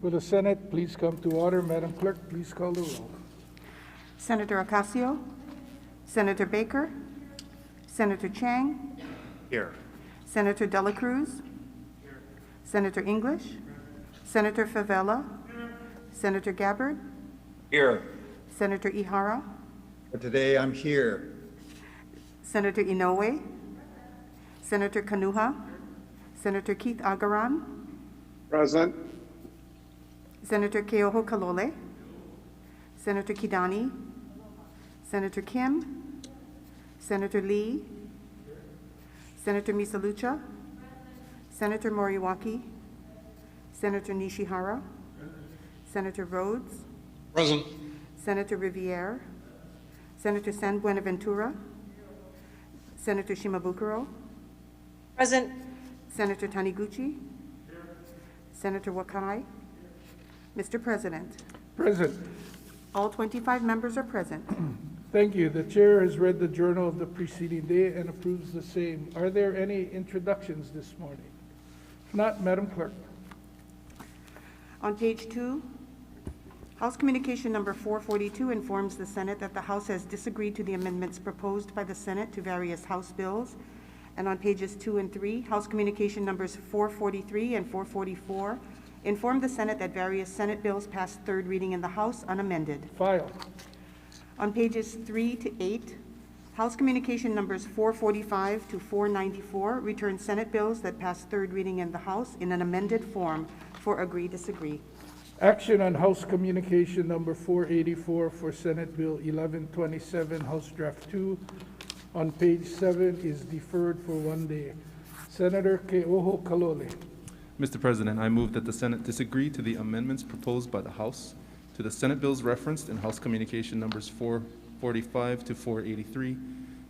Will the Senate please come to order? Madam Clerk, please call the roll. Senator Ocasio, Senator Baker, Senator Chang, Here. Senator Dela Cruz, Senator English, Senator Favela, Senator Gabbard, Here. Senator Ihara, Today I'm here. Senator Inoue, Senator Kanuha, Senator Keith Agaran, Present. Senator Keoho Kalole, Senator Kidani, Senator Kim, Senator Lee, Senator Misalucha, Senator Moriwaki, Senator Nishihara, Senator Rhodes, Present. Senator Riviere, Senator San Buenaventura, Senator Shimabukuro, Present. Senator Taniguchi, Senator Wakai. Mr. President, Present. all 25 members are present. Thank you. The chair has read the journal of the preceding day and approves the same. Are there any introductions this morning? If not, Madam Clerk. On page 2, House Communication number 442 informs the Senate that the House has disagreed to the amendments proposed by the Senate to various House bills. And on pages 2 and 3, House Communication numbers 443 and 444 inform the Senate that various Senate bills passed third reading in the House unamended. File. On pages 3 to 8, House Communication numbers 445 to 494 return Senate bills that passed third reading in the House in an amended form for agree-disagree. Action on House Communication number 484 for Senate Bill 1127, House Draft 2, on page 7 is deferred for 1 day. Senator Keoho Kalole. Mr. President, I move that the Senate disagree to the amendments proposed by the House to the Senate bills referenced in House Communication numbers 445 to 483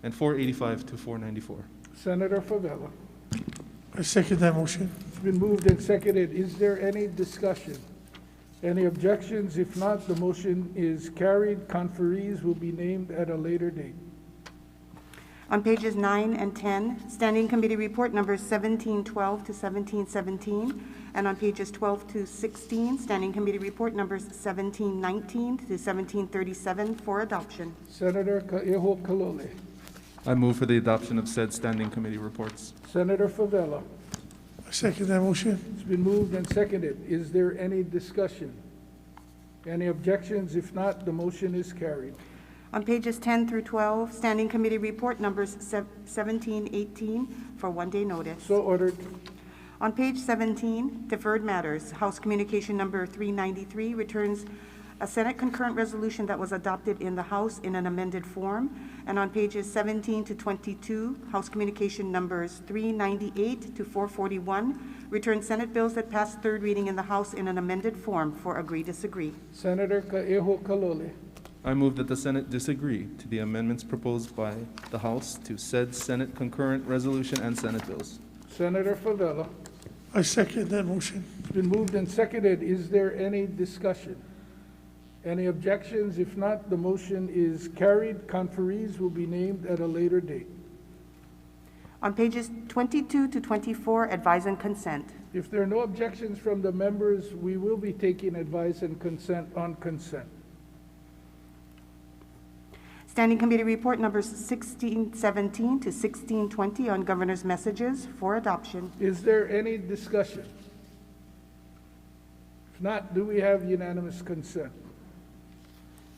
and 485 to 494. Senator Favela. I second that motion. It's been moved and seconded. Is there any discussion? Any objections? If not, the motion is carried. Conferees will be named at a later date. On pages 9 and 10, Standing Committee Report numbers 1712 to 1717, and on pages 12 to 16, Standing Committee Report numbers 1719 to 1737 for adoption. Senator Keoho Kalole. I move for the adoption of said standing committee reports. Senator Favela. I second that motion. It's been moved and seconded. Is there any discussion? Any objections? If not, the motion is carried. On pages 10 through 12, Standing Committee Report numbers 1718 for 1 day notice. So ordered. On page 17, Deferred Matters, House Communication number 393 returns a Senate concurrent resolution that was adopted in the House in an amended form. And on pages 17 to 22, House Communication numbers 398 to 441 return Senate bills that passed third reading in the House in an amended form for agree-disagree. Senator Keoho Kalole. I move that the Senate disagree to the amendments proposed by the House to said Senate concurrent resolution and Senate bills. Senator Favela. I second that motion. It's been moved and seconded. Is there any discussion? Any objections? If not, the motion is carried. Conferees will be named at a later date. On pages 22 to 24, Advise and Consent. If there are no objections from the members, we will be taking advice and consent on consent. Standing Committee Report numbers 1617 to 1620 on Governor's Messages for adoption. Is there any discussion? If not, do we have unanimous consent?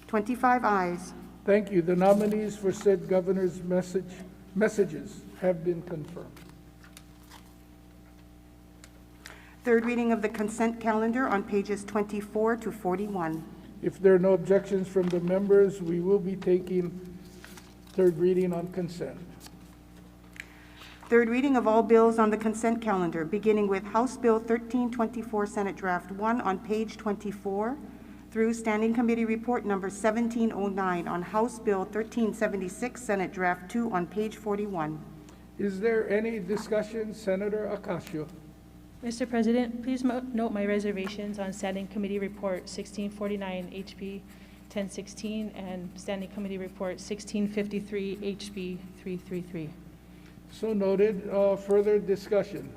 25 ayes. Thank you. The nominees for said governor's messages have been confirmed. Third reading of the consent calendar on pages 24 to 41. If there are no objections from the members, we will be taking third reading on consent. Third reading of all bills on the consent calendar, beginning with House Bill 1324, Senate Draft 1 on page 24, through Standing Committee Report number 1709 on House Bill 1376, Senate Draft 2 on page 41. Is there any discussion? Senator Ocasio. Mr. President, please note my reservations on Standing Committee Report 1649 HB 1016 and Standing Committee Report 1653 HB 333. So noted. Further discussion.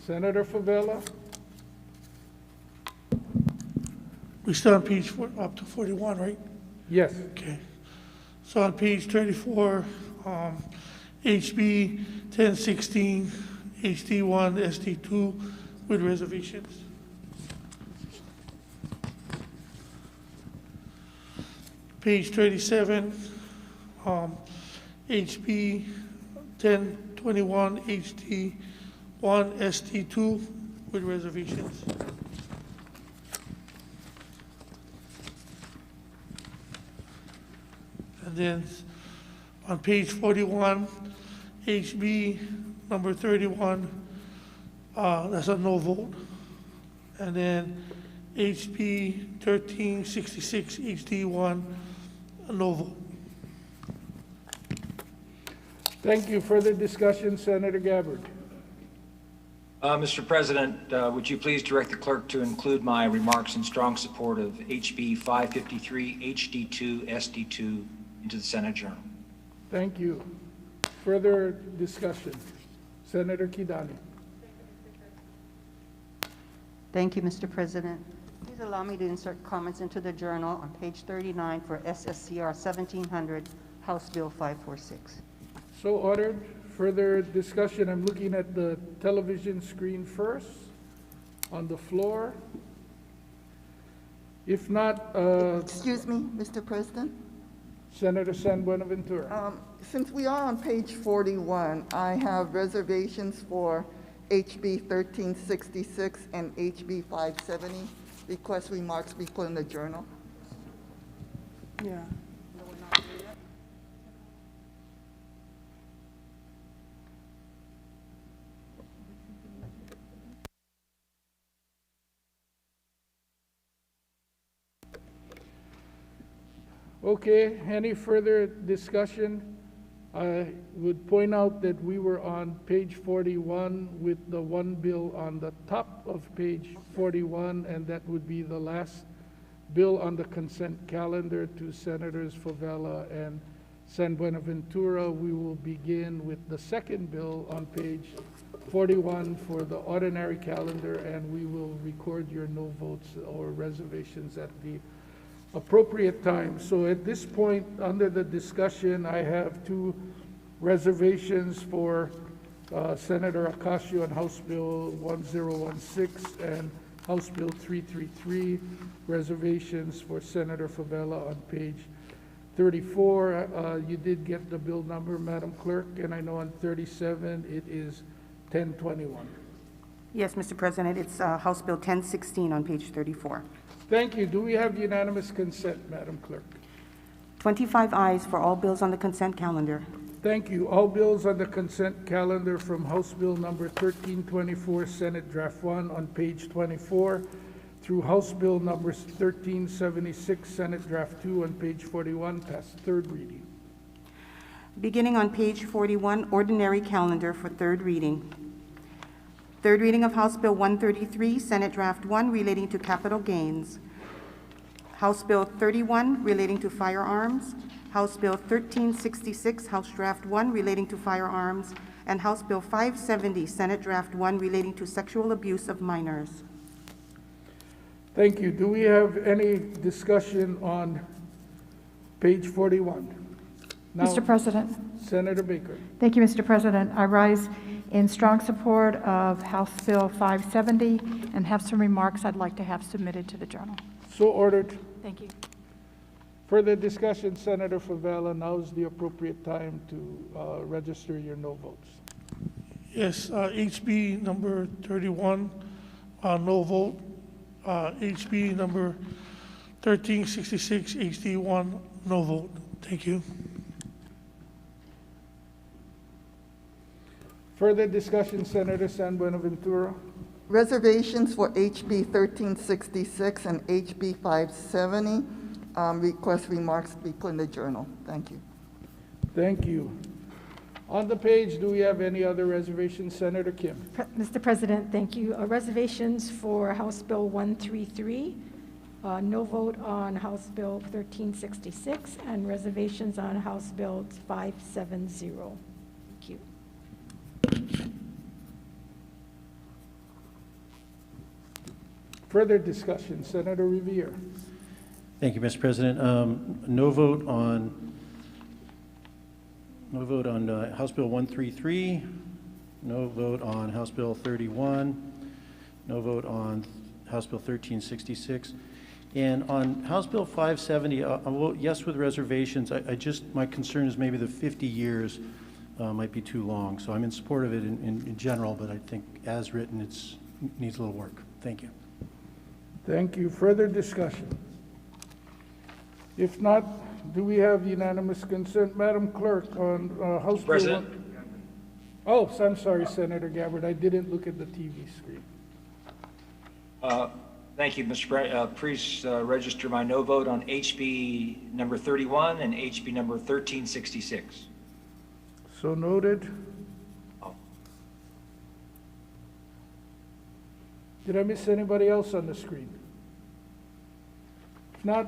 Senator Favela. We still on page up to 41, right? Yes. Okay. So on page 34, HB 1016, HD1, SD2 with reservations. Page 37, HB 1021, HD1, SD2 with reservations. And then on page 41, HB number 31, that's a no vote. And then HB 1366, HD1, a no vote. Thank you. Further discussion, Senator Gabbard. Mr. President, would you please direct the clerk to include my remarks in strong support of HB 553, HD2, SD2 into the Senate Journal? Thank you. Further discussion, Senator Kidani. Thank you, Mr. President. Please allow me to insert comments into the journal on page 39 for SSCR 1700, House Bill 546. So ordered. Further discussion, I'm looking at the television screen first, on the floor. If not, Excuse me, Mr. President. Senator San Buenaventura. Since we are on page 41, I have reservations for HB 1366 and HB 570. Request remarks be put in the journal. Yeah. Okay, any further discussion? I would point out that we were on page 41 with the one bill on the top of page 41, and that would be the last bill on the consent calendar to Senators Favela and San Buenaventura. We will begin with the second bill on page 41 for the ordinary calendar, and we will record your no votes or reservations at the appropriate time. So at this point, under the discussion, I have two reservations for Senator Ocasio on House Bill 1016 and House Bill 333, reservations for Senator Favela on page 34. You did get the bill number, Madam Clerk, and I know on 37 it is 1021. Yes, Mr. President, it's House Bill 1016 on page 34. Thank you. Do we have unanimous consent, Madam Clerk? 25 ayes for all bills on the consent calendar. Thank you. All bills on the consent calendar from House Bill number 1324, Senate Draft 1 on page 24, through House Bill number 1376, Senate Draft 2 on page 41, passed third reading. Beginning on page 41, ordinary calendar for third reading. Third reading of House Bill 133, Senate Draft 1 relating to capital gains. House Bill 31 relating to firearms. House Bill 1366, House Draft 1 relating to firearms. And House Bill 570, Senate Draft 1 relating to sexual abuse of minors. Thank you. Do we have any discussion on page 41? Now, Mr. President. Senator Baker. Thank you, Mr. President. I rise in strong support of House Bill 570 and have some remarks I'd like to have submitted to the journal. So ordered. Thank you. Further discussion, Senator Favela. Now is the appropriate time to register your no votes. Yes, HB number 31, no vote. HB number 1366, HD1, no vote. Thank you. Further discussion, Senator San Buenaventura. Reservations for HB 1366 and HB 570. Request remarks be put in the journal. Thank you. Thank you. On the page, do we have any other reservations? Senator Kim. Mr. President, thank you. Reservations for House Bill 133, no vote on House Bill 1366, and reservations on House Bill 570. Thank you. Further discussion, Senator Revere. Thank you, Mr. President. No vote on House Bill 133. No vote on House Bill 31. No vote on House Bill 1366. And on House Bill 570, I'll vote yes with reservations. My concern is maybe the 50 years might be too long. So I'm in support of it in general, but I think as written, it needs a little work. Thank you. Thank you. Further discussion? If not, do we have unanimous consent? Madam Clerk, on House Bill President. Oh, so I'm sorry, Senator Gabbard. I didn't look at the TV screen. Thank you, Mr. Please register my no vote on HB number 31 and HB number 1366. So noted. Oh. Did I miss anybody else on the screen? If not,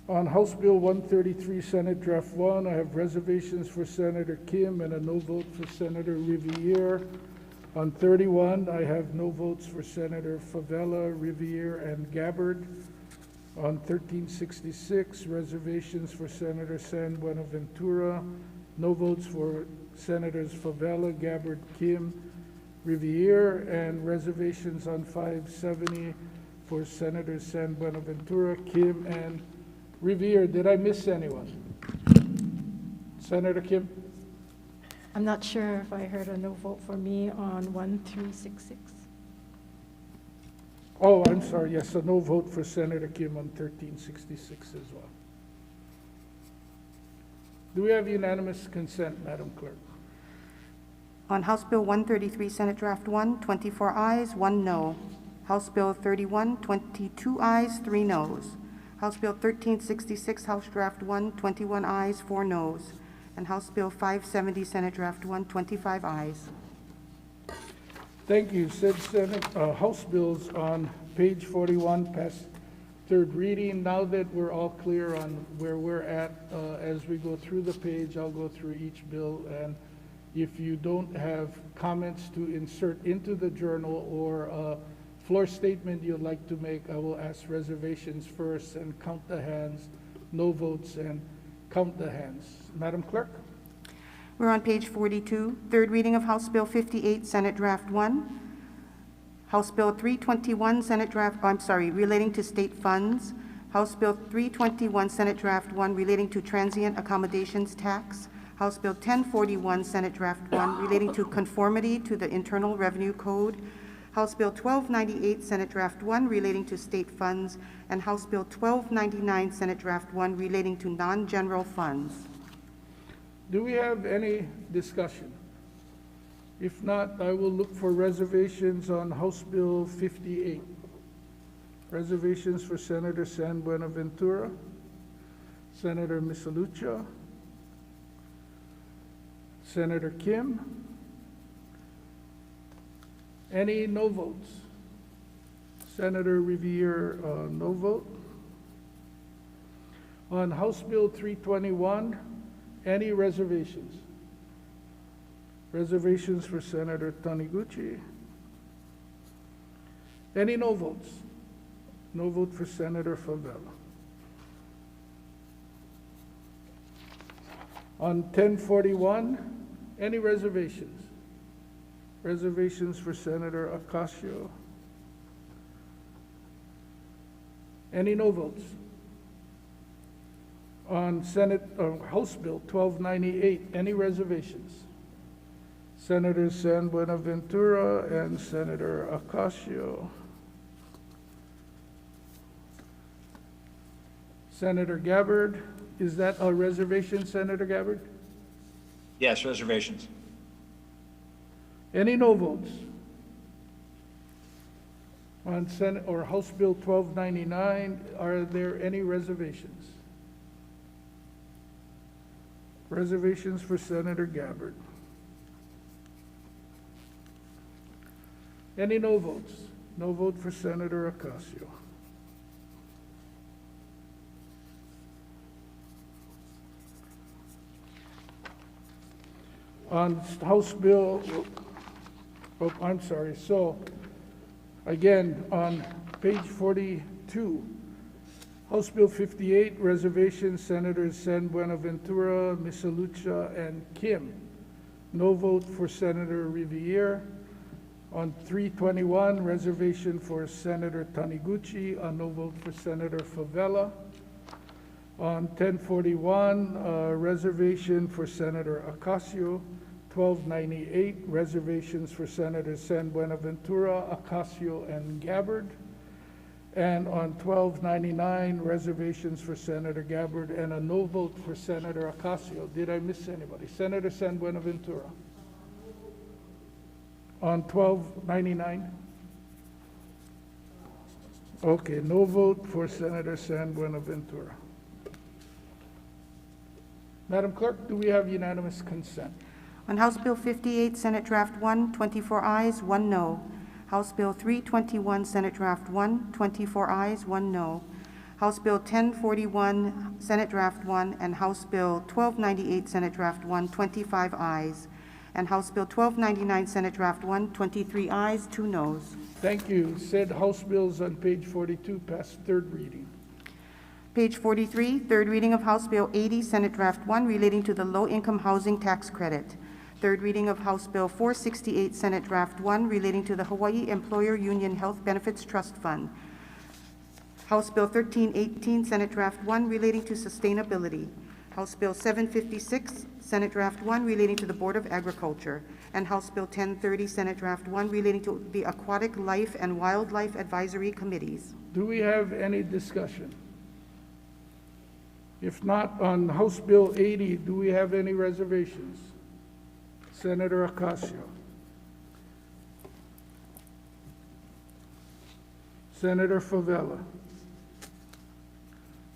on House Bill 133, Senate Draft 1, I have reservations for Senator Kim and a no vote for Senator Riviere. On 31, I have no votes for Senator Favela, Riviere, and Gabbard. On 1366, reservations for Senator San Buenaventura. No votes for Senators Favela, Gabbard, Kim, Riviere, and reservations on 570 for Senators San Buenaventura, Kim, and Riviere. Did I miss anyone? Senator Kim? I'm not sure if I heard a no vote for me on 1366. Oh, I'm sorry, yes, a no vote for Senator Kim on 1366 as well. Do we have unanimous consent, Madam Clerk? On House Bill 133, Senate Draft 1, 24 ayes, 1 no. House Bill 31, 22 ayes, 3 noes. House Bill 1366, House Draft 1, 21 ayes, 4 noes. And House Bill 570, Senate Draft 1, 25 ayes. Thank you. Said House bills on page 41 passed third reading. Now that we're all clear on where we're at, as we go through the page, I'll go through each bill. And if you don't have comments to insert into the journal or a floor statement you'd like to make, I will ask reservations first and count the hands, no votes, and count the hands. Madam Clerk? We're on page 42, third reading of House Bill 58, Senate Draft 1. House Bill 321, Senate Draft, relating to state funds. House Bill 321, Senate Draft 1, relating to transient accommodations tax. House Bill 1041, Senate Draft 1, relating to conformity to the Internal Revenue Code. House Bill 1298, Senate Draft 1, relating to state funds. And House Bill 1299, Senate Draft 1, relating to non-general funds. Do we have any discussion? If not, I will look for reservations on House Bill 58. Reservations for Senator San Buenaventura, Senator Misalucha, Senator Kim. Any no votes? Senator Riviere, no vote. On House Bill 321, any reservations? Reservations for Senator Taniguchi. Any no votes? No vote for Senator Favela. On 1041, any reservations? Reservations for Senator Ocasio. Any no votes? On House Bill 1298, any reservations? Senator San Buenaventura and Senator Ocasio. Senator Gabbard, is that a reservation, Senator Gabbard? Yes, reservations. Any no votes? On Senate or House Bill 1299, are there any reservations? Reservations for Senator Gabbard. Any no votes? No vote for Senator Ocasio. On House Bill, oh, I'm sorry. So Again, on page 42, House Bill 58, reservations, Senators San Buenaventura, Misalucha, and Kim. No vote for Senator Riviere. On 321, reservation for Senator Taniguchi, a no vote for Senator Favela. On 1041, reservation for Senator Ocasio. 1298, reservations for Senators San Buenaventura, Ocasio, and Gabbard. And on 1299, reservations for Senator Gabbard and a no vote for Senator Ocasio. Did I miss anybody? Senator San Buenaventura. On 1299? Okay, no vote for Senator San Buenaventura. Madam Clerk, do we have unanimous consent? On House Bill 58, Senate Draft 1, 24 ayes, 1 no. House Bill 321, Senate Draft 1, 24 ayes, 1 no. House Bill 1041, Senate Draft 1, and House Bill 1298, Senate Draft 1, 25 ayes. And House Bill 1299, Senate Draft 1, 23 ayes, 2 noes. Thank you. Said House bills on page 42 passed third reading. Page 43, third reading of House Bill 80, Senate Draft 1, relating to the low-income housing tax credit. Third reading of House Bill 468, Senate Draft 1, relating to the Hawaii Employer Union Health Benefits Trust Fund. House Bill 1318, Senate Draft 1, relating to sustainability. House Bill 756, Senate Draft 1, relating to the Board of Agriculture. And House Bill 1030, Senate Draft 1, relating to the Aquatic Life and Wildlife Advisory Committees. Do we have any discussion? If not, on House Bill 80, do we have any reservations? Senator Ocasio. Senator Favela.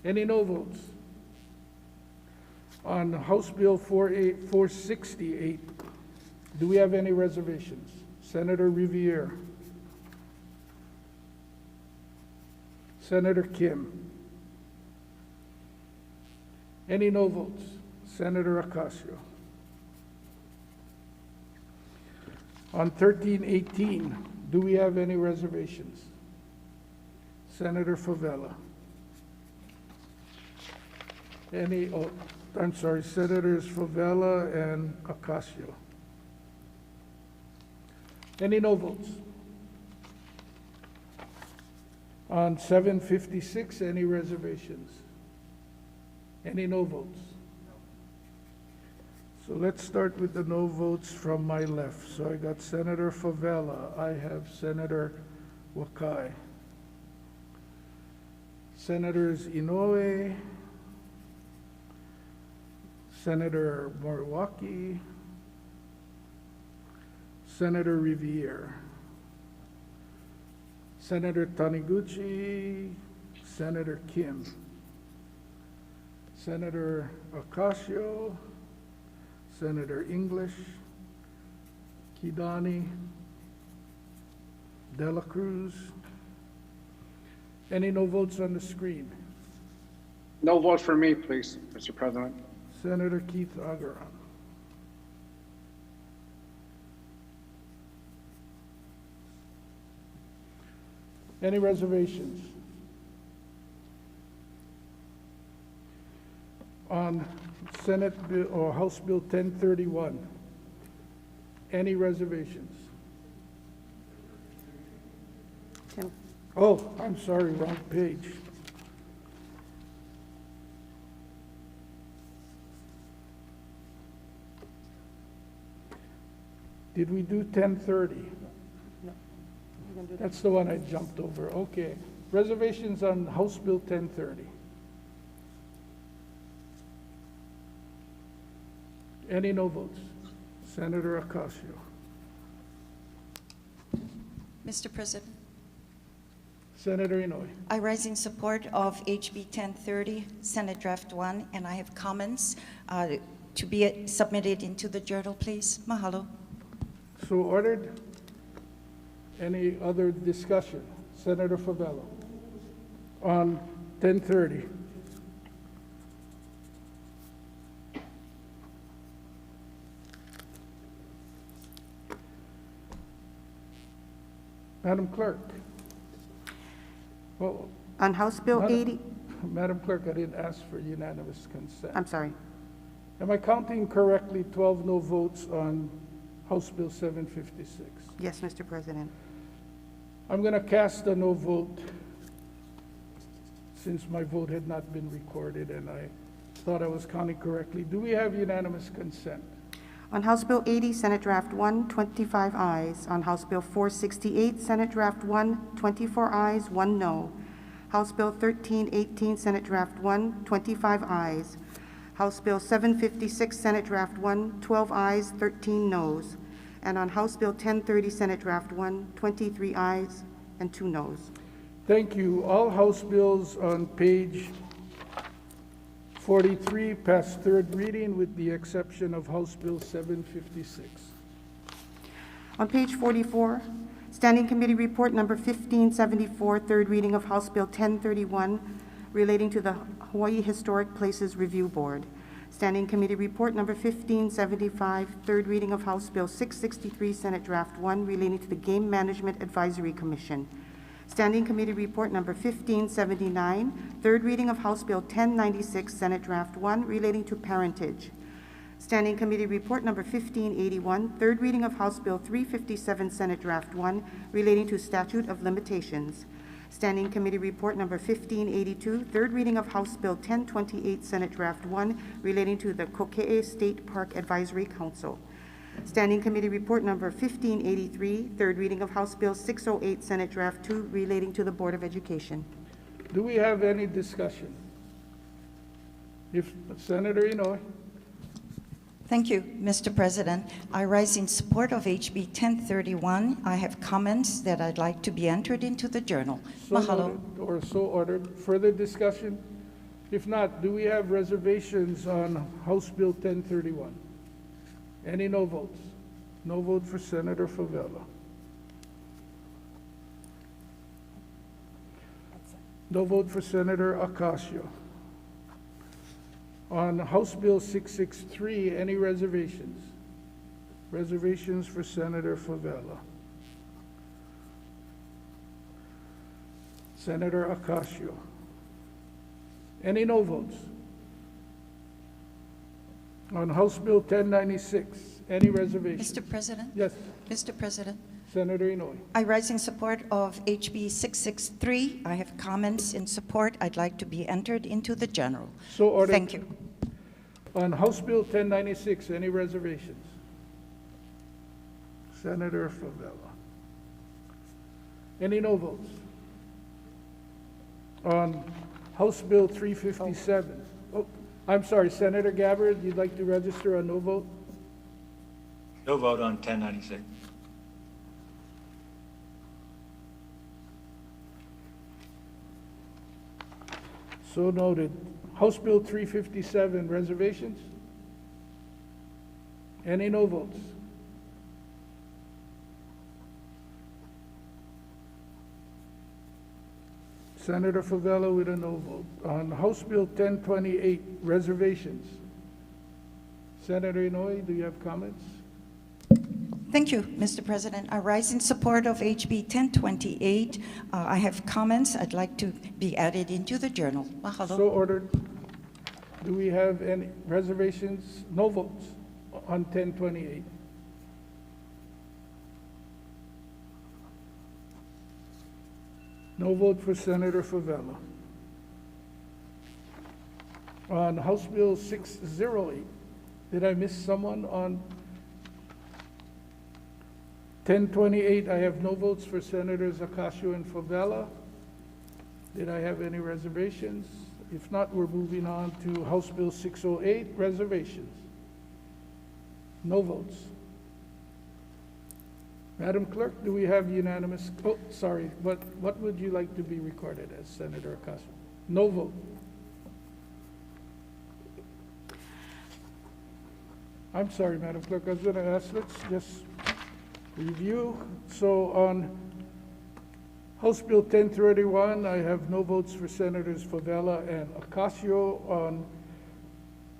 Any no votes? On House Bill 468, do we have any reservations? Senator Riviere. Senator Kim. Any no votes? Senator Ocasio. On 1318, do we have any reservations? Senator Favela. Senators Favela and Ocasio. Any no votes? On 756, any reservations? Any no votes? So let's start with the no votes from my left. So I got Senator Favela. I have Senator Wakai. Senators Inoue, Senator Moriwaki, Senator Riviere, Senator Taniguchi, Senator Kim, Senator Ocasio, Senator English, Kidani, De La Cruz. Any no votes on the screen? No vote for me, please, Mr. President. Senator Keith Agaran. Any reservations? On Senate Bill or House Bill 1031, any reservations? Tim. Oh, I'm sorry, wrong page. Did we do 1030? No. That's the one I jumped over. Okay. Reservations on House Bill 1030. Any no votes? Senator Ocasio. Mr. President, Senator Inouye. I rise in support of HB 1030, Senate Draft 1, and I have comments to be submitted into the journal, please. Mahalo. So ordered. Any other discussion? Senator Favela. On 1030. Madam Clerk. Well, On House Bill Madam- 80, Madam Clerk, I didn't ask for unanimous consent. I'm sorry. Am I counting correctly 12 no votes on House Bill 756? Yes, Mr. President. I'm going to cast a no vote since my vote had not been recorded and I thought I was counting correctly. Do we have unanimous consent? On House Bill 80, Senate Draft 1, 25 ayes. On House Bill 468, Senate Draft 1, 24 ayes, 1 no. House Bill 1318, Senate Draft 1, 25 ayes. House Bill 756, Senate Draft 1, 12 ayes, 13 noes. And on House Bill 1030, Senate Draft 1, 23 ayes and 2 noes. Thank you. All House bills on page 43 passed third reading with the exception of House Bill 756. On page 44, Standing Committee Report Number 1574, third reading of House Bill 1031 relating to the Hawaii Historic Places Review Board. Standing Committee Report Number 1575, third reading of House Bill 663, Senate Draft 1 relating to the Game Management Advisory Commission. Standing Committee Report Number 1579, third reading of House Bill 1096, Senate Draft 1 relating to parentage. Standing Committee Report Number 1581, third reading of House Bill 357, Senate Draft 1 relating to statute of limitations. Standing Committee Report Number 1582, third reading of House Bill 1028, Senate Draft 1 relating to the Kokee State Park Advisory Council. Standing Committee Report Number 1583, third reading of House Bill 608, Senate Draft 2 relating to the Board of Education. Do we have any discussion? If Senator Inouye. Thank you, Mr. President. I rise in support of HB 1031. I have comments that I'd like to be entered into the journal. So Mahalo. noted, or so ordered. Further discussion? If not, do we have reservations on House Bill 1031? Any no votes? No vote for Senator Favela. No vote for Senator Ocasio. On House Bill 663, any reservations? Reservations for Senator Favela. Senator Ocasio. Any no votes? On House Bill 1096, any reservations? Mr. President? Yes, Mr. President? Senator Inouye. I rise in support of HB 663. I have comments in support. I'd like to be entered into the journal. So ordered. Thank you. On House Bill 1096, any reservations? Senator Favela. Any no votes? On House Bill 357. Oh, I'm sorry, Senator Gabbard, you'd like to register a no vote? No vote on 1096. So noted. House Bill 357, reservations? Any no votes? Senator Favela with a no vote. On House Bill 1028, reservations? Senator Inouye, do you have comments? Thank you, Mr. President. I rise in support of HB 1028. I have comments I'd like to be added into the journal. Mahalo. So ordered. Do we have any reservations? No votes on 1028. No vote for Senator Favela. On House Bill 608, did I miss someone on 1028? I have no votes for Senators Ocasio and Favela. Did I have any reservations? If not, we're moving on to House Bill 608, reservations. No votes. Madam Clerk, do we have unanimous? Oh, sorry, what would you like to be recorded as, Senator Ocasio? No vote. I'm sorry, Madam Clerk, I was going to ask, let's just review. So on House Bill 1031, I have no votes for Senators Favela and Ocasio. On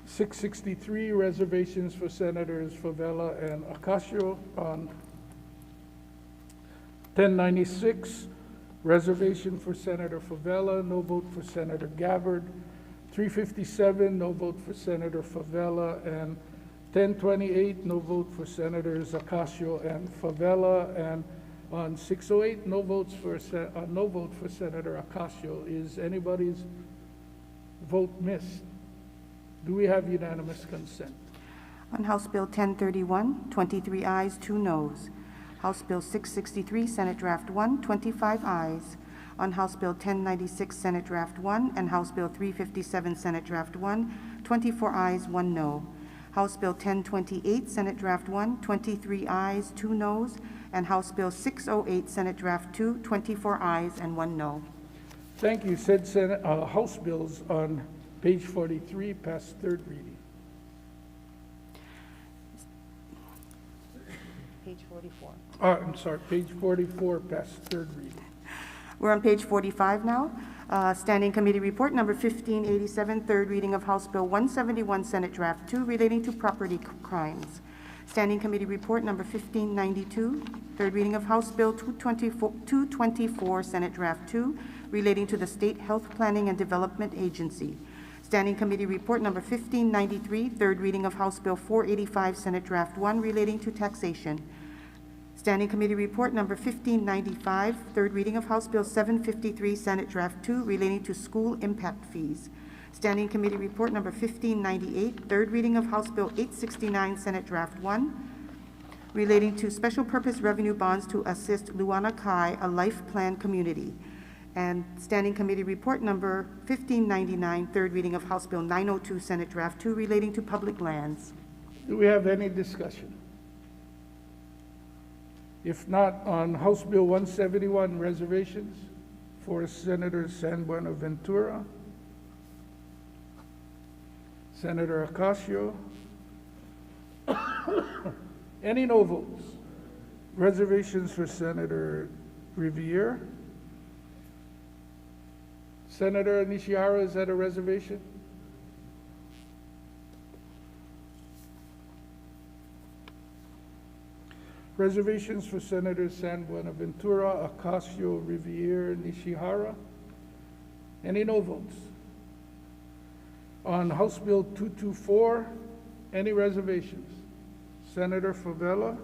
663, reservations for Senators Favela and Ocasio. On 1096, Reservation for Senator Favela, no vote for Senator Gabbard. 357, no vote for Senator Favela. And 1028, no vote for Senators Ocasio and Favela. And on 608, no vote for Senator Ocasio. Is anybody's vote missed? Do we have unanimous consent? On House Bill 1031, 23 ayes, 2 noes. House Bill 663, Senate Draft 1, 25 ayes. On House Bill 1096, Senate Draft 1, and House Bill 357, Senate Draft 1, 24 ayes, 1 no. House Bill 1028, Senate Draft 1, 23 ayes, 2 noes. And House Bill 608, Senate Draft 2, 24 ayes and 1 no. Thank you. Said House bills on page 43 pass third reading. Page 44. I'm sorry, page 44 pass third reading. We're on page 45 now. Standing Committee Report number 1587, third reading of House Bill 171, Senate Draft 2, relating to property crimes. Standing Committee Report number 1592, third reading of House Bill 224, Senate Draft 2, relating to the State Health Planning and Development Agency. Standing Committee Report number 1593, third reading of House Bill 485, Senate Draft 1, relating to taxation. Standing Committee Report number 1595, third reading of House Bill 753, Senate Draft 2, relating to school impact fees. Standing Committee Report number 1598, third reading of House Bill 869, Senate Draft 1, relating to special purpose revenue bonds to assist Luana Kai, a life plan community. And Standing Committee Report number 1599, third reading of House Bill 902, Senate Draft 2, relating to public lands. Do we have any discussion? If not, on House Bill 171, reservations for Senator San Buenaventura, Senator Ocasio. Any no votes? Reservations for Senator Riviere. Senator Nishihara, is that a reservation? Reservations for Senators San Buenaventura, Ocasio, Riviere, Nishihara. Any no votes? On House Bill 224, any reservations? Senator Favela.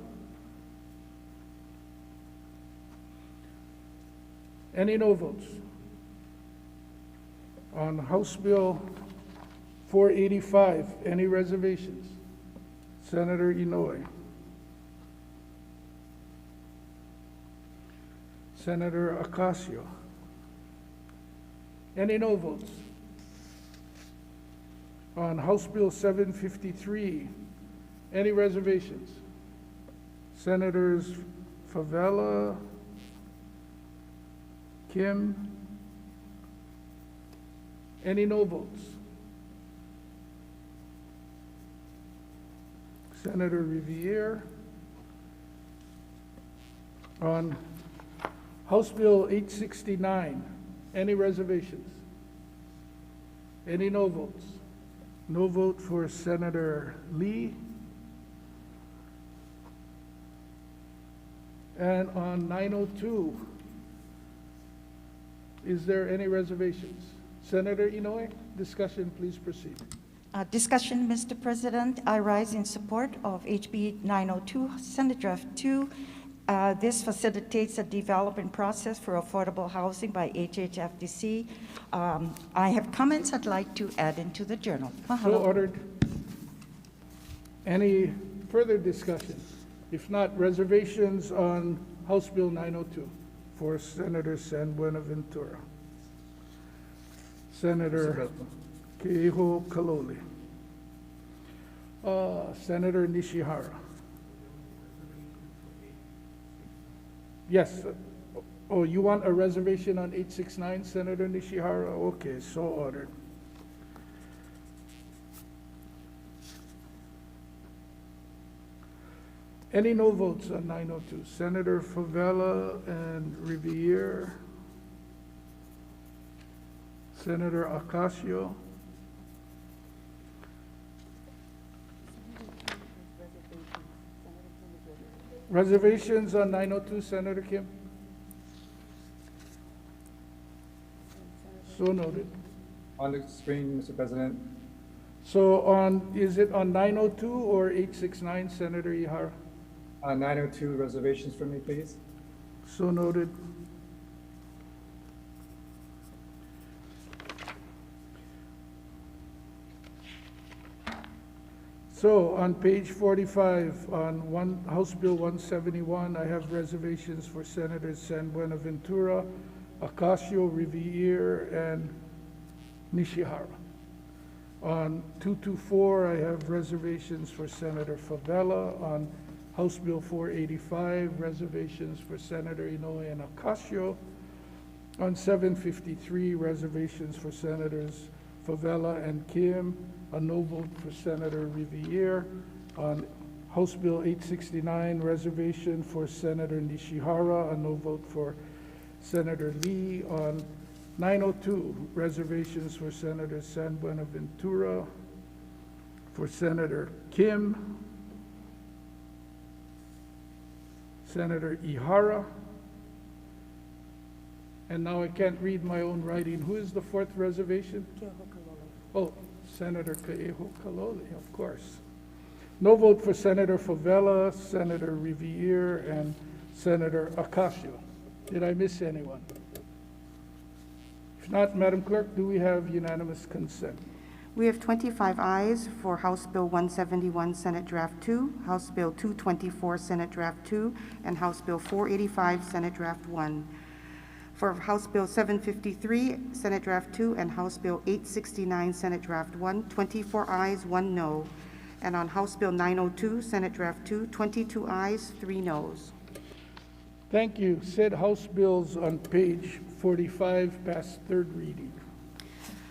Any no votes? On House Bill 485, any reservations? Senator Inouye. Senator Ocasio. Any no votes? On House Bill 753, any reservations? Senators Favela, Kim. Any no votes? Senator Riviere. On House Bill 869, any reservations? Any no votes? No vote for Senator Lee. And on 902, is there any reservations? Senator Inouye, discussion, please proceed. Discussion, Mr. President. I rise in support of HB 902, Senate Draft 2. This facilitates a development process for affordable housing by HHFDC. I have comments I'd like to add into the journal. So ordered. Any further discussion? If not, reservations on House Bill 902 for Senator San Buenaventura. Senator Keiho Kaloli. Senator Nishihara. Yes. Oh, you want a reservation on 869, Senator Nishihara? Okay, so ordered. Any no votes on 902? Senator Favela and Riviere. Senator Ocasio. Reservations on 902, Senator Kim? So noted. On the screen, Mr. President. So is it on 902 or 869, Senator Ihara? 902 reservations for me, please. So noted. So on page 45, on House Bill 171, I have reservations for Senators San Buenaventura, Ocasio, Riviere, and Nishihara. On 224, I have reservations for Senator Favela. On House Bill 485, reservations for Senator Inoue and Ocasio. On 753, reservations for Senators Favela and Kim. A no vote for Senator Riviere. On House Bill 869, reservation for Senator Nishihara. A no vote for Senator Lee. On 902, reservations for Senator San Buenaventura. For Senator Kim. Senator Ihara. And now I can't read my own writing. Who is the fourth reservation? Oh, Senator Ke'eho Kalole, of course. No vote for Senator Favela, Senator Riviere, and Senator Ocasio. Did I miss anyone? If not, Madam Clerk, do we have unanimous consent? We have 25 ayes for House Bill 171, Senate Draft 2, House Bill 224, Senate Draft 2, and House Bill 485, Senate Draft 1. For House Bill 753, Senate Draft 2, and House Bill 869, Senate Draft 1, 24 ayes, 1 no. And on House Bill 902, Senate Draft 2, 22 ayes, 3 noes. Thank you. Said House bills on page 45 pass third reading.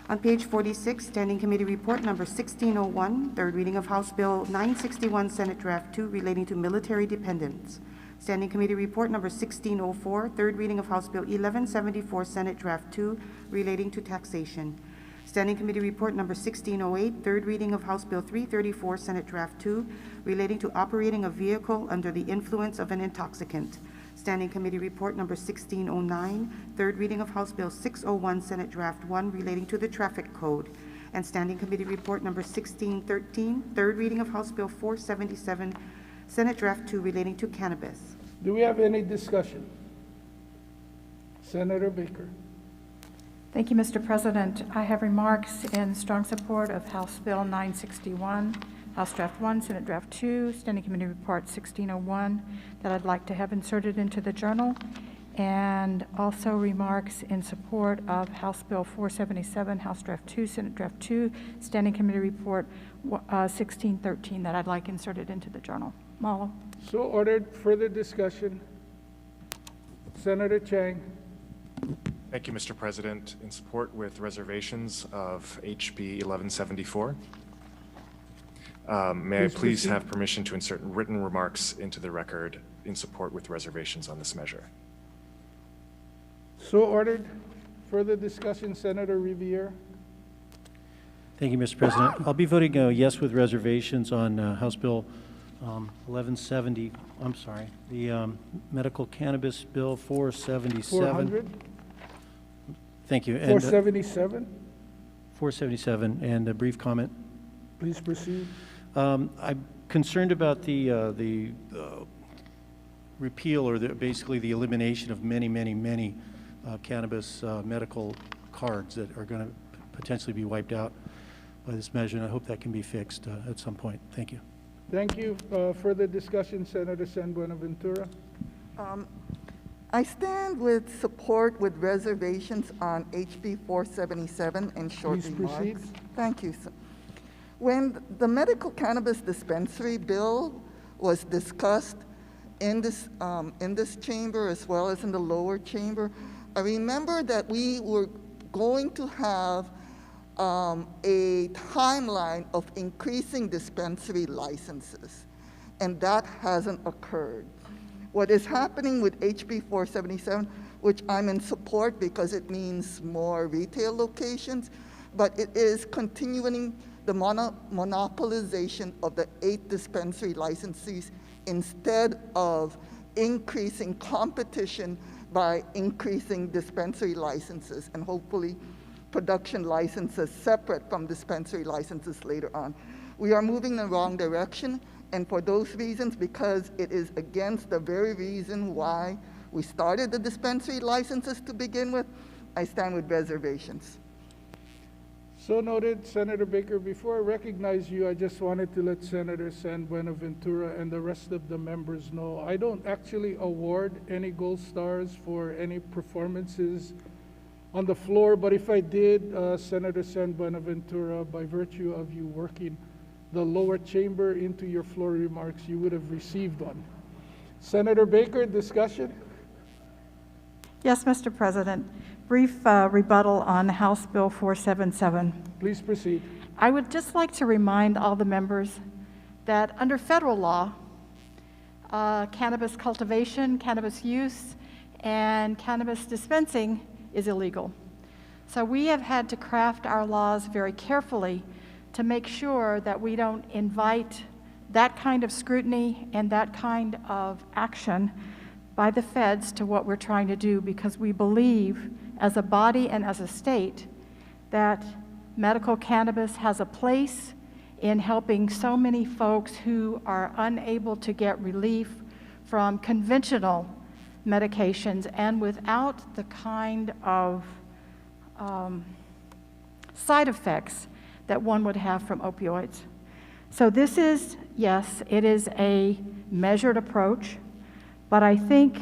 On page 46, Standing Committee Report number 1601, third reading of House Bill 961, Senate Draft 2, relating to military dependents. Standing Committee Report number 1604, third reading of House Bill 1174, Senate Draft 2, relating to taxation. Standing Committee Report number 1608, third reading of House Bill 334, Senate Draft 2, relating to operating a vehicle under the influence of an intoxicant. Standing Committee Report number 1609, third reading of House Bill 601, Senate Draft 1, relating to the Traffic Code. And Standing Committee Report number 1613, third reading of House Bill 477, Senate Draft 2, relating to cannabis. Do we have any discussion? Senator Baker. Thank you, Mr. President. I have remarks in strong support of House Bill 961, House Draft 1, Senate Draft 2, Standing Committee Report 1601, that I'd like to have inserted into the journal, and also remarks in support of House Bill 477, House Draft 2, Senate Draft 2, Standing Committee Report 1613, that I'd like inserted into the journal. Malo. So ordered. Further discussion. Senator Chang. Thank you, Mr. President. In support with reservations of HB 1174. May I please have permission to insert written remarks into the record in support with reservations on this measure? So ordered. Further discussion, Senator Riviere. Thank you, Mr. President. I'll be voting yes with reservations on House Bill 1170, I'm sorry, the Medical Cannabis Bill 477. 400? Thank you. And, 477? 477, and a brief comment. Please proceed. I'm concerned about the repeal or basically the elimination of many cannabis medical cards that are going to potentially be wiped out by this measure, and I hope that can be fixed at some point. Thank you. Thank you. Further discussion, Senator San Buenaventura. I stand with support with reservations on HB 477 and short Please remarks. proceed. Thank you, sir. When the medical cannabis dispensary bill was discussed in this chamber as well as in the lower chamber, I remember that we were going to have a timeline of increasing dispensary licenses, and that hasn't occurred. What is happening with HB 477, which I'm in support because it means more retail locations, but it is continuing the monopolization of the 8 dispensary licensees instead of increasing competition by increasing dispensary licenses and hopefully production licenses separate from dispensary licenses later on. We are moving in the wrong direction, and for those reasons, because it is against the very reason why we started the dispensary licenses to begin with, I stand with reservations. So noted, Senator Baker. Before I recognize you, I just wanted to let Senator San Buenaventura and the rest of the members know I don't actually award any gold stars for any performances on the floor, but if I did, Senator San Buenaventura, by virtue of you working the lower chamber into your floor remarks, you would have received one. Senator Baker, discussion? Yes, Mr. President. Brief rebuttal on House Bill 477. Please proceed. I would just like to remind all the members that under federal law, cannabis cultivation, cannabis use, and cannabis dispensing is illegal. So we have had to craft our laws very carefully to make sure that we don't invite that kind of scrutiny and that kind of action by the feds to what we're trying to do, because we believe as a body and as a state that medical cannabis has a place in helping so many folks who are unable to get relief from conventional medications and without the kind of side effects that one would have from opioids. So this is, yes, it is a measured approach, but I think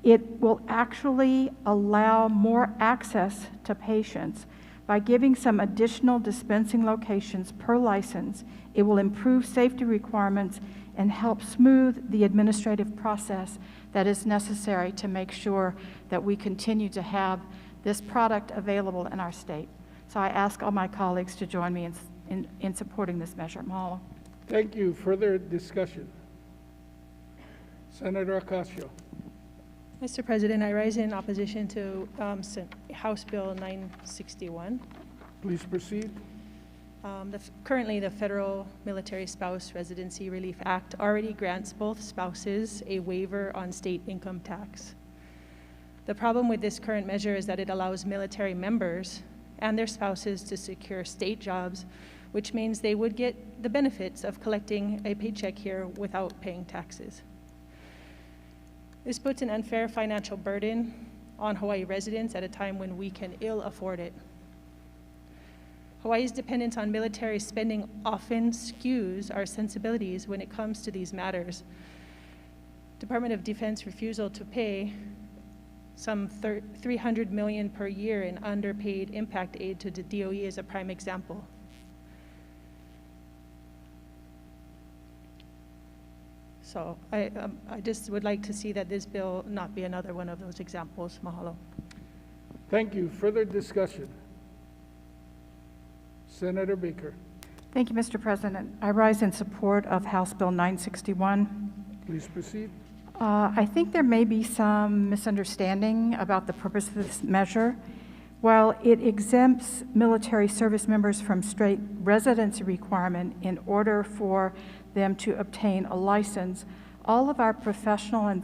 it will actually allow more access to patients. By giving some additional dispensing locations per license, it will improve safety requirements and help smooth the administrative process that is necessary to make sure that we continue to have this product available in our state. So I ask all my colleagues to join me in supporting this measure. Mahalo. Thank you. Further discussion? Senator Ocasio. Mr. President, I rise in opposition to House Bill 961. Please proceed. Currently, the Federal Military Spouse Residency Relief Act already grants both spouses a waiver on state income tax. The problem with this current measure is that it allows military members and their spouses to secure state jobs, which means they would get the benefits of collecting a paycheck here without paying taxes. This puts an unfair financial burden on Hawaii residents at a time when we can ill afford it. Hawaii's dependence on military spending often skews our sensibilities when it comes to these matters. Department of Defense refusal to pay some $300 million per year in underpaid impact aid to the DOE is a prime example. So I just would like to see that this bill not be another one of those examples. Mahalo. Thank you. Further discussion? Senator Baker. Thank you, Mr. President. I rise in support of House Bill 961. Please proceed. I think there may be some misunderstanding about the purpose of this measure. While it exempts military service members from straight residency requirement in order for them to obtain a license, all of our professional and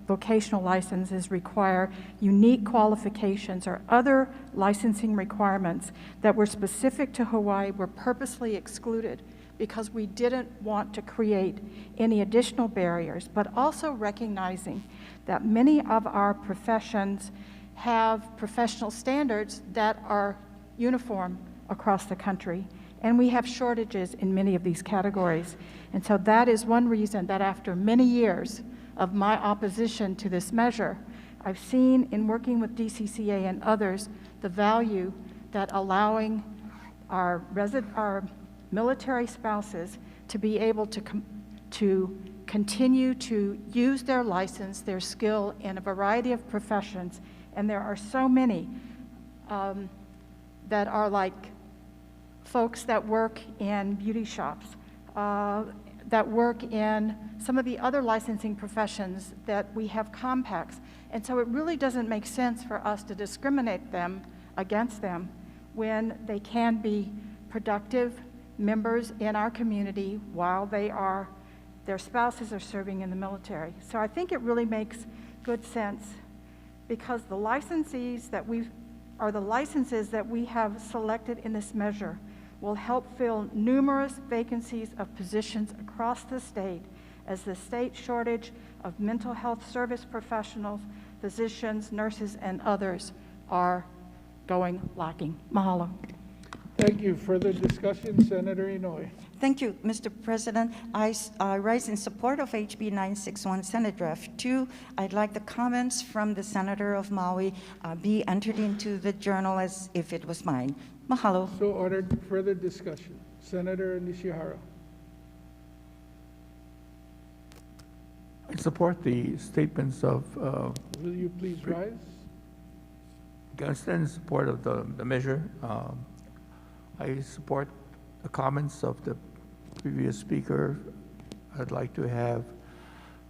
vocational licenses require unique qualifications or other licensing requirements that were specific to Hawaii were purposely excluded because we didn't want to create any additional barriers, but also recognizing that many of our professions have professional standards that are uniform across the country, and we have shortages in many of these categories. And so that is one reason that after many years of my opposition to this measure, I've seen in working with DCCA and others the value that allowing our military spouses to be able to continue to use their license, their skill in a variety of professions. And there are so many that are like folks that work in beauty shops, that work in some of the other licensing professions that we have compacts. And so it really doesn't make sense for us to discriminate against them when they can be productive members in our community while their spouses are serving in the military. So I think it really makes good sense, because the licensees that we've are the licenses that we have selected in this measure will help fill numerous vacancies of positions across the state as the state shortage of mental health service professionals, physicians, nurses, and others are going lacking. Mahalo. Thank you. Further discussion, Senator Inouye. Thank you, Mr. President. I rise in support of HB 961 Senate Draft 2. I'd like the comments from the Senator of Maui be entered into the journal as if it was mine. Mahalo. So ordered. Further discussion. Senator Nishihara. I support the statements of. Will you please rise? I stand in support of the measure. I support the comments of the previous speaker. I'd like to have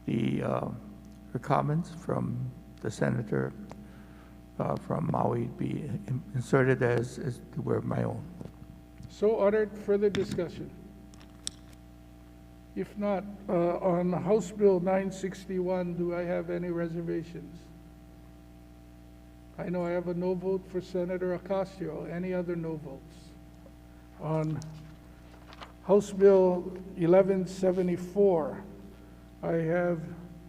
her comments from the senator from Maui be inserted as were my own. So ordered. Further discussion. If not, on House Bill 961, do I have any reservations? I know I have a no vote for Senator Ocasio. Any other no votes? On House Bill 1174, I have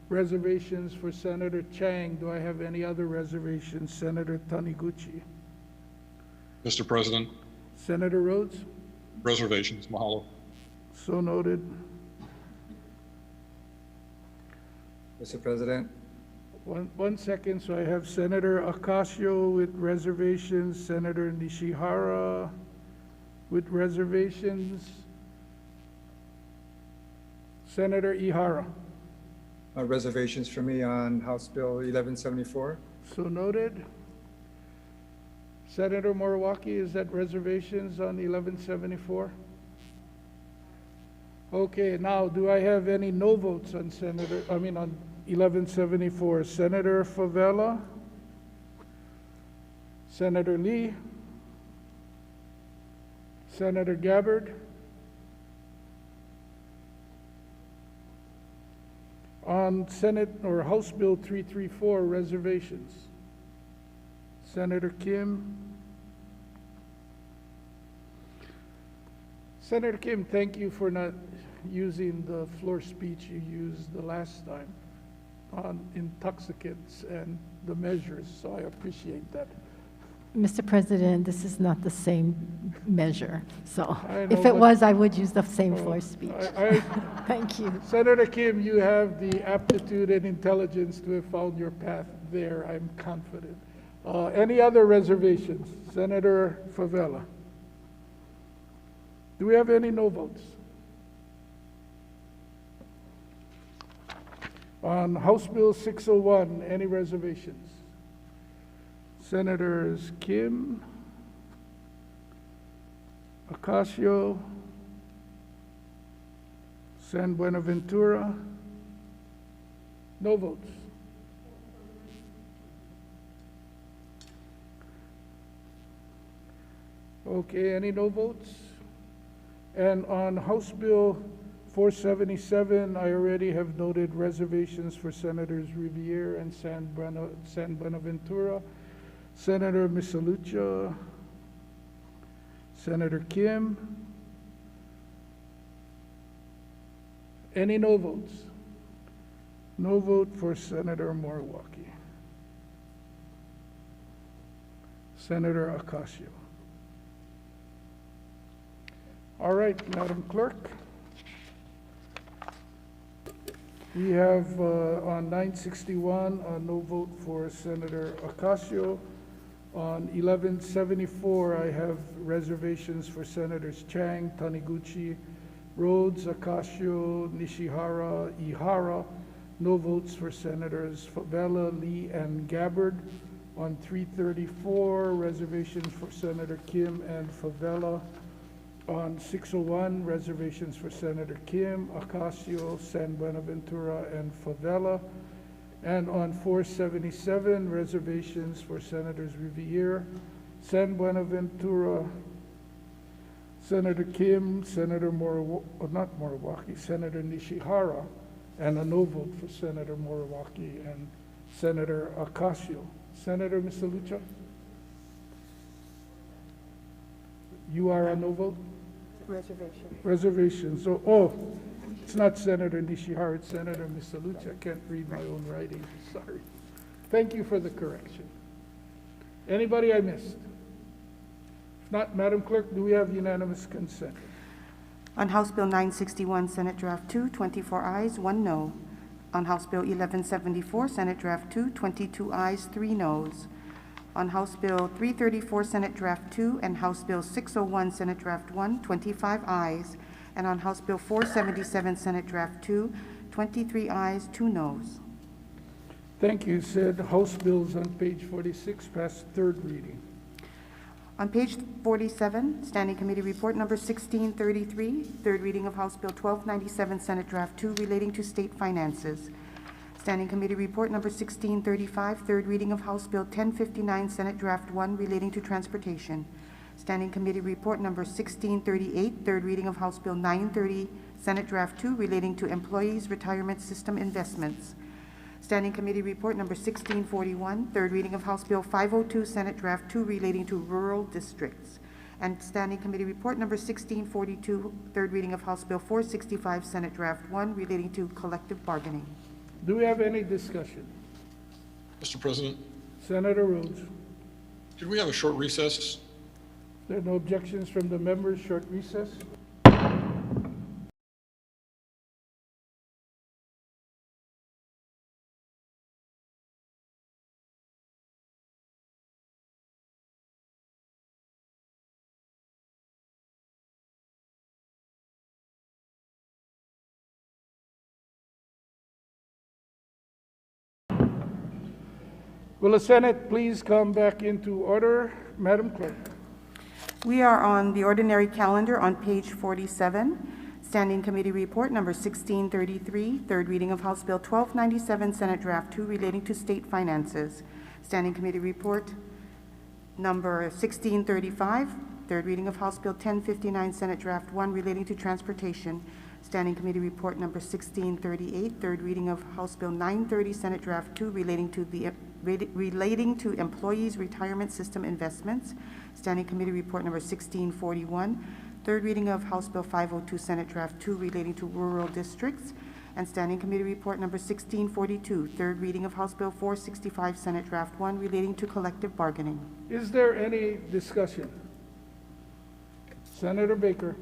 reservations for Senator Chang. Do I have any other reservations? Senator Taniguchi. Mr. President, Senator Rhodes? reservations. Mahalo. So noted. Mr. President, One second. So I have Senator Ocasio with reservations, Senator Nishihara with reservations, Senator Ihara. reservations for me on House Bill 1174. So noted. Senator Moriwaki, is that reservations on 1174? Okay, now do I have any no votes on on 1174? Senator Favela, Senator Lee, Senator Gabbard, on Senate or House Bill 334 reservations. Senator Kim. Senator Kim, thank you for not using the floor speech you used the last time on intoxicants and the measures, so I appreciate that. Mr. President, this is not the same measure, so I know, if it but- was, I would use the same floor speech. Thank you. Senator Kim, you have the aptitude and intelligence to have found your path there, I'm confident. Any other reservations? Senator Favela. Do we have any no votes? On House Bill 601, any reservations? Senators Kim, Ocasio, San Buenaventura, no votes. Okay, any no votes? And on House Bill 477, I already have noted reservations for Senators Riviere and San Buenaventura, Senator Misalucha, Senator Kim. Any no votes? No vote for Senator Moriwaki. Senator Ocasio. All right, Madam Clerk. We have on 961, a no vote for Senator Ocasio. On 1174, I have reservations for Senators Chang, Taniguchi, Rhodes, Ocasio, Nishihara, Ihara. No votes for Senators Favela, Lee, and Gabbard. On 334, reservations for Senator Kim and Favela. On 601, reservations for Senator Kim, Ocasio, San Buenaventura, and Favela. And on 477, reservations for Senators Riviere, San Buenaventura, Senator Kim, Senator not Moriwaki, Senator Nishihara, and a no vote for Senator Moriwaki and Senator Ocasio. Senator Misalucha? You are a no vote? Reservation. Reservation. So, oh, it's not Senator Nishihara, it's Senator Misalucha. I can't read my own writing, sorry. Thank you for the correction. Anybody I missed? If not, Madam Clerk, do we have unanimous consent? On House Bill 961, Senate Draft 2, 24 ayes, 1 no. On House Bill 1174, Senate Draft 2, 22 ayes, 3 noes. On House Bill 334, Senate Draft 2, and House Bill 601, Senate Draft 1, 25 ayes. And on House Bill 477, Senate Draft 2, 23 ayes, 2 noes. Thank you. Said House bills on page 46 passed third reading. On page 47, Standing Committee Report number 1633, third reading of House Bill 1297, Senate Draft 2, relating to state finances. Standing Committee Report number 1635, third reading of House Bill 1059, Senate Draft 1, relating to transportation. Standing Committee Report number 1638, third reading of House Bill 930, Senate Draft 2, relating to employees' retirement system investments. Standing Committee Report number 1641, third reading of House Bill 502, Senate Draft 2, relating to rural districts. And Standing Committee Report number 1642, third reading of House Bill 465, Senate Draft 1, relating to collective bargaining. Do we have any discussion? Mr. President, Senator Rhodes. could we have a short recess? There are no objections from the members. Short recess. Will the Senate please come back into order? Madam Clerk. We are on the ordinary calendar on page 47. Standing Committee Report number 1633, third reading of House Bill 1297, Senate Draft 2, relating to state finances. Standing Committee Report number 1635, third reading of House Bill 1059, Senate Draft 1, relating to transportation. Standing Committee Report number 1638, third reading of House Bill 930, Senate Draft 2, relating to employees' retirement system investments. Standing Committee Report number 1641, third reading of House Bill 502, Senate Draft 2, relating to rural districts. And Standing Committee Report number 1642, third reading of House Bill 465, Senate Draft 1, relating to collective bargaining. Is there any discussion? Senator Baker.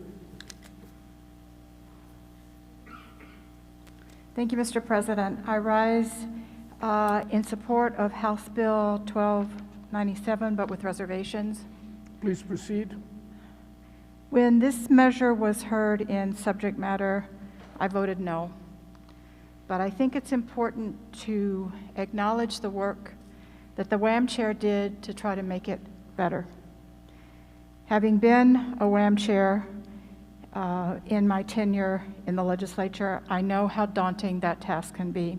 Thank you, Mr. President. I rise in support of House Bill 1297, but with reservations. Please proceed. When this measure was heard in subject matter, I voted no. But I think it's important to acknowledge the work that the WAM chair did to try to make it better. Having been a WAM chair in my tenure in the legislature, I know how daunting that task can be.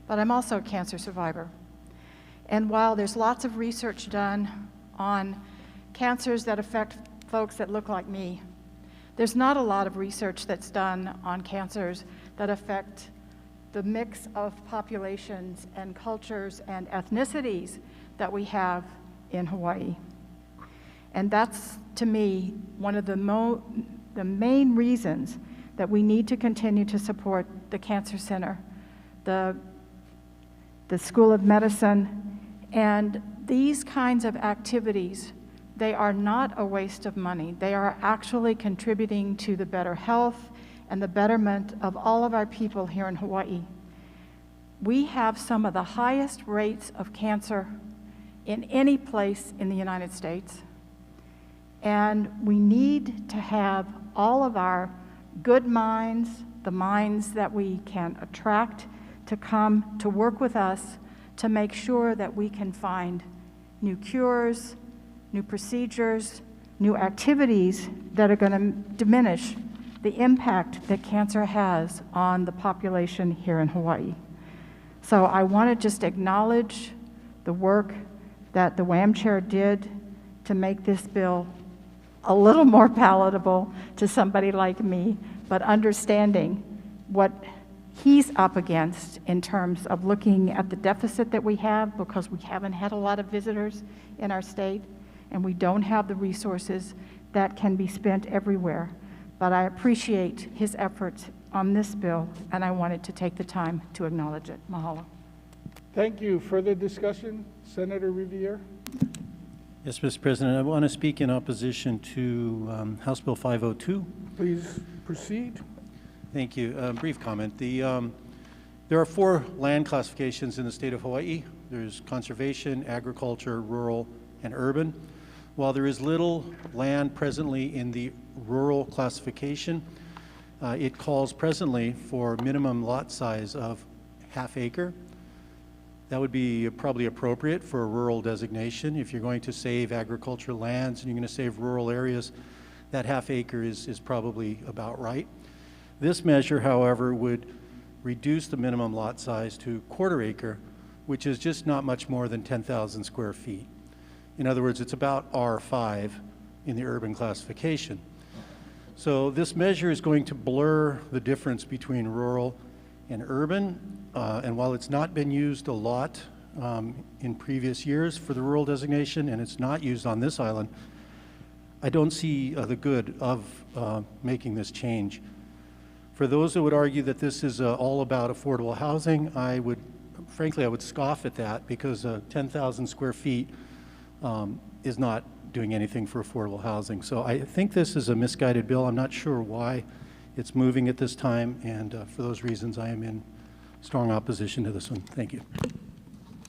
But I'm also a cancer survivor. And while there's lots of research done on cancers that affect folks that look like me, there's not a lot of research that's done on cancers that affect the mix of populations and cultures and ethnicities that we have in Hawaii. And that's, to me, one of the main reasons that we need to continue to support the Cancer Center, the School of Medicine, and these kinds of activities. They are not a waste of money. They are actually contributing to the better health and the betterment of all of our people here in Hawaii. We have some of the highest rates of cancer in any place in the United States. And we need to have all of our good minds, the minds that we can attract to come to work with us to make sure that we can find new cures, new procedures, new activities that are going to diminish the impact that cancer has on the population here in Hawaii. So I want to just acknowledge the work that the WAM chair did to make this bill a little more palatable to somebody like me, but understanding what he's up against in terms of looking at the deficit that we have, because we haven't had a lot of visitors in our state, and we don't have the resources that can be spent everywhere. But I appreciate his efforts on this bill, and I wanted to take the time to acknowledge it. Mahalo. Thank you. Further discussion? Senator Riviere? Yes, Mr. President, I want to speak in opposition to House Bill 502. Please proceed. Thank you. Brief comment. There are 4 land classifications in the state of Hawaii. There's conservation, agriculture, rural, and urban. While there is little land presently in the rural classification, it calls presently for minimum lot size of ½ acre. That would be probably appropriate for a rural designation. If you're going to save agricultural lands and you're going to save rural areas, that ½ acre is probably about right. This measure, however, would reduce the minimum lot size to ½ acre, which is just not much more than 10,000 square feet. In other words, it's about R5 in the urban classification. So this measure is going to blur the difference between rural and urban, and while it's not been used a lot in previous years for the rural designation, and it's not used on this island, I don't see the good of making this change. For those that would argue that this is all about affordable housing, frankly, I would scoff at that, because 10,000 square feet is not doing anything for affordable housing. So I think this is a misguided bill. I'm not sure why it's moving at this time, and for those reasons, I am in strong opposition to this one. Thank you.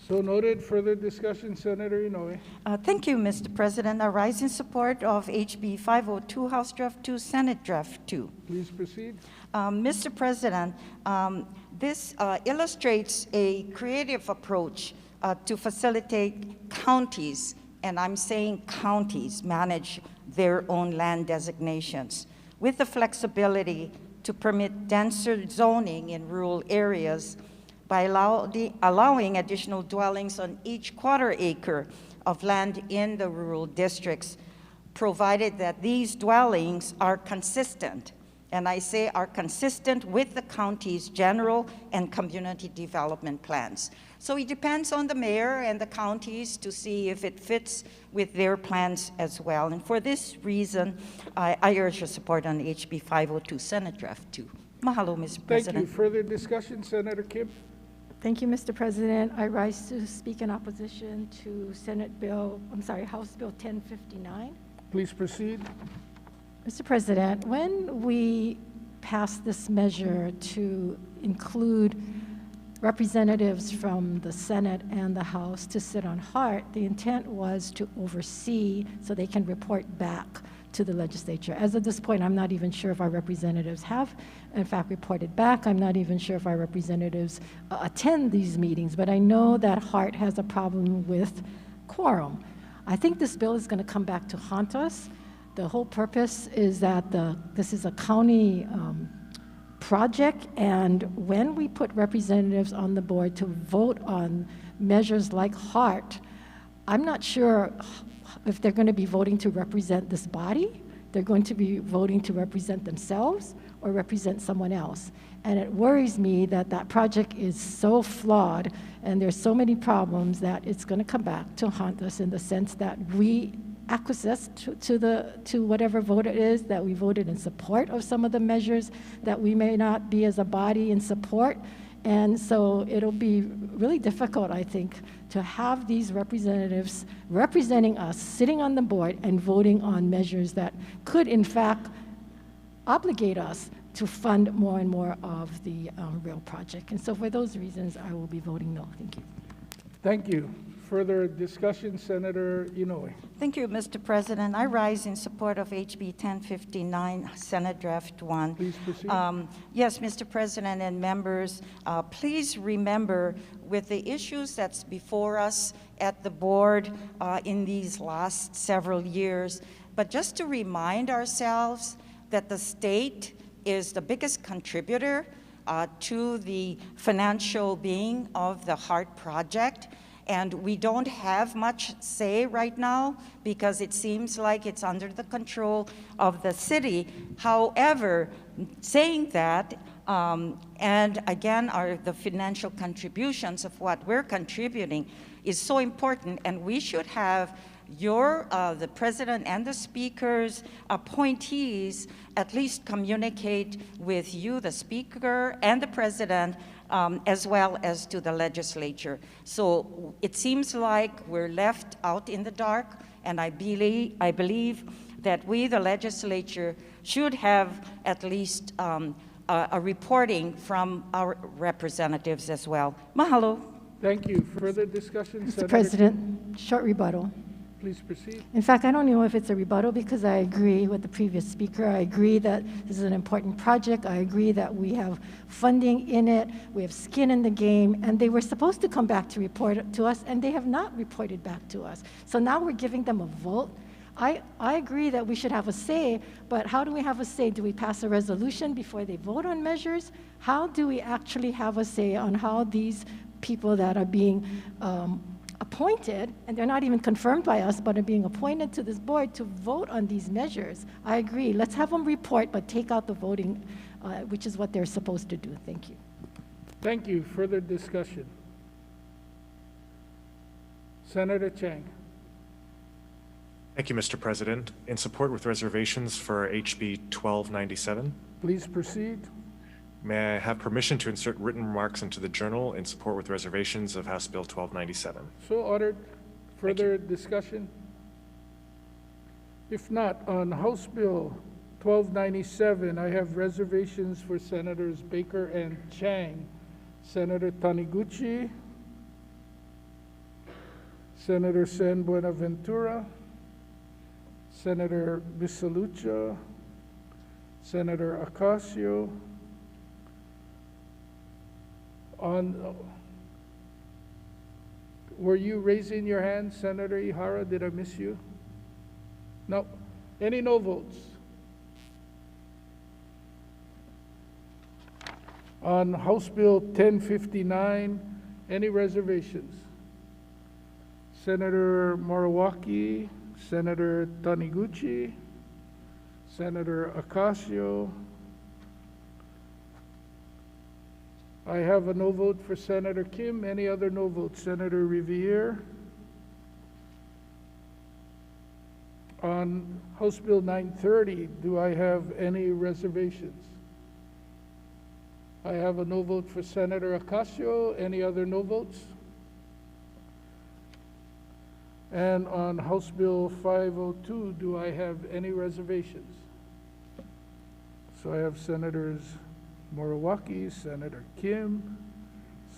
So noted. Further discussion? Senator Inouye. Thank you, Mr. President. I rise in support of HB 502, House Draft 2, Senate Draft 2. Please proceed. Mr. President, this illustrates a creative approach to facilitate counties, and I'm saying counties, manage their own land designations with the flexibility to permit denser zoning in rural areas by allowing additional dwellings on each ½ acre of land in the rural districts, provided that these dwellings are consistent, and I say are consistent with the county's general and community development plans. So it depends on the mayor and the counties to see if it fits with their plans as well. And for this reason, I urge your support on HB 502, Senate Draft 2. Mahalo, Mr. President. Thank you. Further discussion? Senator Kim? Thank you, Mr. President. I rise to speak in opposition to House Bill 1059. Please proceed. Mr. President, when we passed this measure to include representatives from the Senate and the House to sit on HART, the intent was to oversee so they can report back to the legislature. As of this point, I'm not even sure if our representatives have, in fact, reported back. I'm not even sure if our representatives attend these meetings, but I know that HART has a problem with quorum. I think this bill is going to come back to haunt us. The whole purpose is that this is a county project, and when we put representatives on the board to vote on measures like HART, I'm not sure if they're going to be voting to represent this body, they're going to be voting to represent themselves or represent someone else. And it worries me that that project is so flawed and there's so many problems that it's going to come back to haunt us, in the sense that we acquiesce to whatever vote it is, that we voted in support of some of the measures that we may not be as a body in support. And so it'll be really difficult, I think, to have these representatives representing us, sitting on the board and voting on measures that could, in fact, obligate us to fund more and more of the rail project. And so for those reasons, I will be voting no. Thank you. Thank you. Further discussion? Senator Inouye. Thank you, Mr. President. I rise in support of HB 1059, Senate Draft 1. Please proceed. Yes, Mr. President and members, please remember, with the issues that's before us at the board in these last several years, but just to remind ourselves that the state is the biggest contributor to the financial being of the HART project. And we don't have much say right now because it seems like it's under the control of the city. However, saying that, and again, the financial contributions of what we're contributing is so important, and we should have the president and the speaker's appointees at least communicate with you, the speaker and the president, as well as to the legislature. So it seems like we're left out in the dark, and I believe that we, the legislature, should have at least a reporting from our representatives as well. Mahalo. Thank you. Further discussion? Mr. Senator President, short rebuttal. Please proceed. In fact, I don't know if it's a rebuttal because I agree with the previous speaker. I agree that this is an important project. I agree that we have funding in it. We have skin in the game. And they were supposed to come back to report to us, and they have not reported back to us. So now we're giving them a vote. I agree that we should have a say, but how do we have a say? Do we pass a resolution before they vote on measures? How do we actually have a say on how these people that are being appointed, and they're not even confirmed by us, but are being appointed to this board to vote on these measures? I agree. Let's have them report, but take out the voting, which is what they're supposed to do. Thank you. Thank you. Further discussion? Senator Chang. Thank you, Mr. President. In support with reservations for HB 1297. Please proceed. May I have permission to insert written remarks into the journal in support with reservations of House Bill 1297? So ordered. Further discussion? If not, on House Bill 1297, I have reservations for Senators Baker and Chang, Senator Taniguchi, Senator Sen Buenaventura, Senator Misalucha, Senator Ocasio. Were you raising your hand, Senator Ihara? Did I miss you? No. Any no votes? On House Bill 1059, any reservations? Senator Moriwaki, Senator Taniguchi, Senator Ocasio. I have a no vote for Senator Kim. Any other no votes? Senator Riviere. On House Bill 930, do I have any reservations? I have a no vote for Senator Ocasio. Any other no votes? And on House Bill 502, do I have any reservations? So I have Senators Moriwaki, Senator Kim,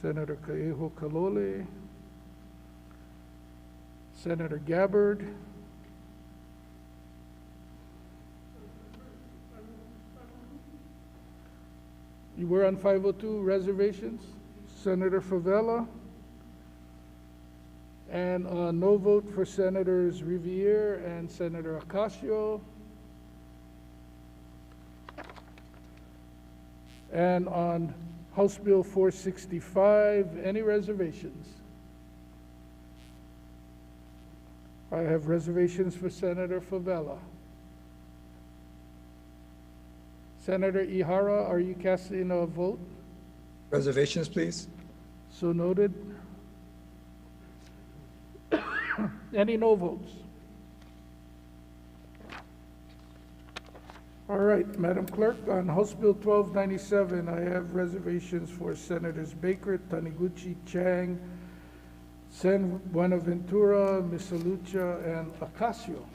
Senator Kaeho Kalole, Senator Gabbard, you were on 502 reservations, Senator Favela, and a no vote for Senators Riviere and Senator Ocasio. And on House Bill 465, any reservations? I have reservations for Senator Favela. Senator Ihara, are you casting a vote? Reservations, please. So noted. Any no votes? All right, Madam Clerk, on House Bill 1297, I have reservations for Senators Baker, Taniguchi, Chang, Sen Buenaventura, Misalucha, and Ocasio.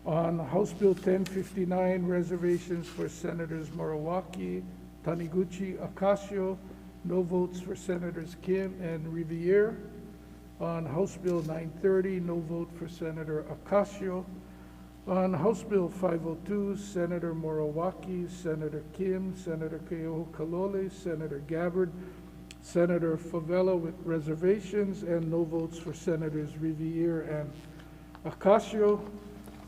On House Bill 1059, reservations for Senators Moriwaki, Taniguchi, Ocasio, no votes for Senators Kim and Riviere. On House Bill 930, no vote for Senator Ocasio. On House Bill 502, Senator Moriwaki, Senator Kim, Senator Kaeho Kalole, Senator Gabbard, Senator Favela with reservations, and no votes for Senators Riviere and Ocasio.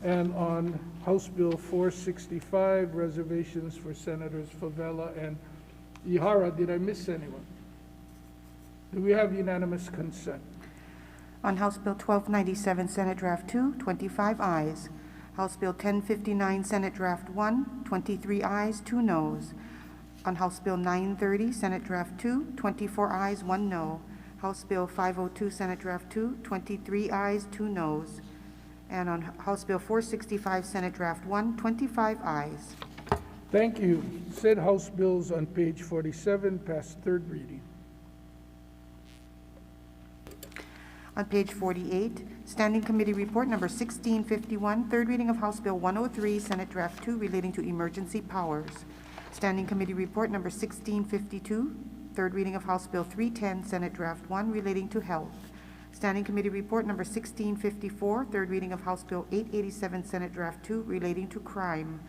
And on House Bill 465, reservations for Senators Favela and Ihara. Did I miss anyone? Do we have unanimous consent? On House Bill 1297, Senate Draft 2, 25 ayes. House Bill 1059, Senate Draft 1, 23 ayes, 2 noes. On House Bill 930, Senate Draft 2, 24 ayes, 1 no. House Bill 502, Senate Draft 2, 23 ayes, 2 noes. And on House Bill 465, Senate Draft 1, 25 ayes. Thank you. Said House bills on page 47 pass third reading. On page 48, Standing Committee Report Number 1651, third reading of House Bill 103, Senate Draft 2, relating to emergency powers. Standing Committee Report Number 1652, third reading of House Bill 310, Senate Draft 1, relating to health. Standing Committee Report Number 1654, third reading of House Bill 887, Senate Draft 2, relating to crime.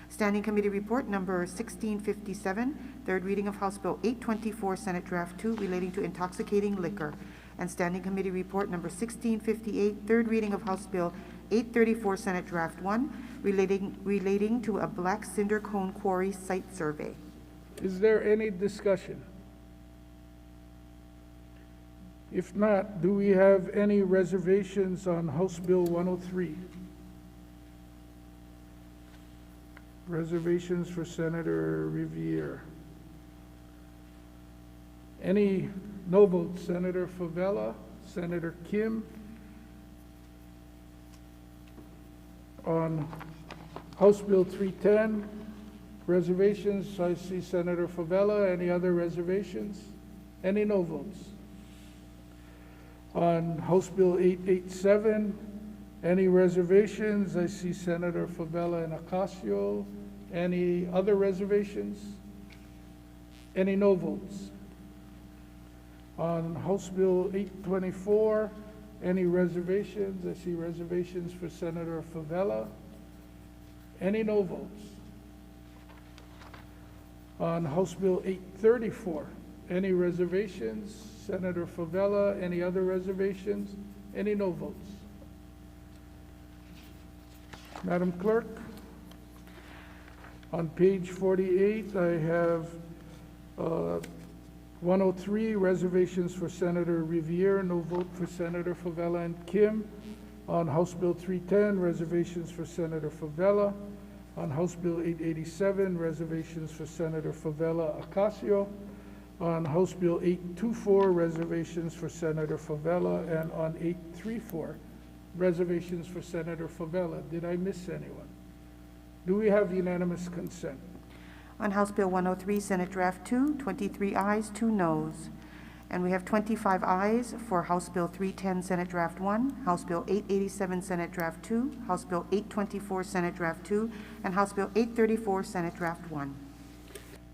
Standing Committee Report Number 1657, third reading of House Bill 824, Senate Draft 2, relating to intoxicating liquor. And Standing Committee Report Number 1658, third reading of House Bill 834, Senate Draft 1, relating to a black cinder cone quarry site survey. Is there any discussion? If not, do we have any reservations on House Bill 103? Reservations for Senator Riviere. Any no votes? Senator Favela, Senator Kim. On House Bill 310, reservations, I see Senator Favela. Any other reservations? Any no votes? On House Bill 887, any reservations? I see Senator Favela and Ocasio. Any other reservations? Any no votes? On House Bill 824, any reservations? I see reservations for Senator Favela. Any no votes? On House Bill 834, any reservations? Senator Favela. Any other reservations? Any no votes? Madam Clerk, on page 48, I have 103, reservations for Senator Riviere, no vote for Senator Favela and Kim. On House Bill 310, reservations for Senator Favela. On House Bill 887, reservations for Senator Favela Ocasio. On House Bill 824, reservations for Senator Favela. And on 834, reservations for Senator Favela. Did I miss anyone? Do we have unanimous consent? On House Bill 103, Senate Draft 2, 23 ayes, 2 noes. And we have 25 ayes for House Bill 310, Senate Draft 1, House Bill 887, Senate Draft 2, House Bill 824, Senate Draft 2, and House Bill 834, Senate Draft 1.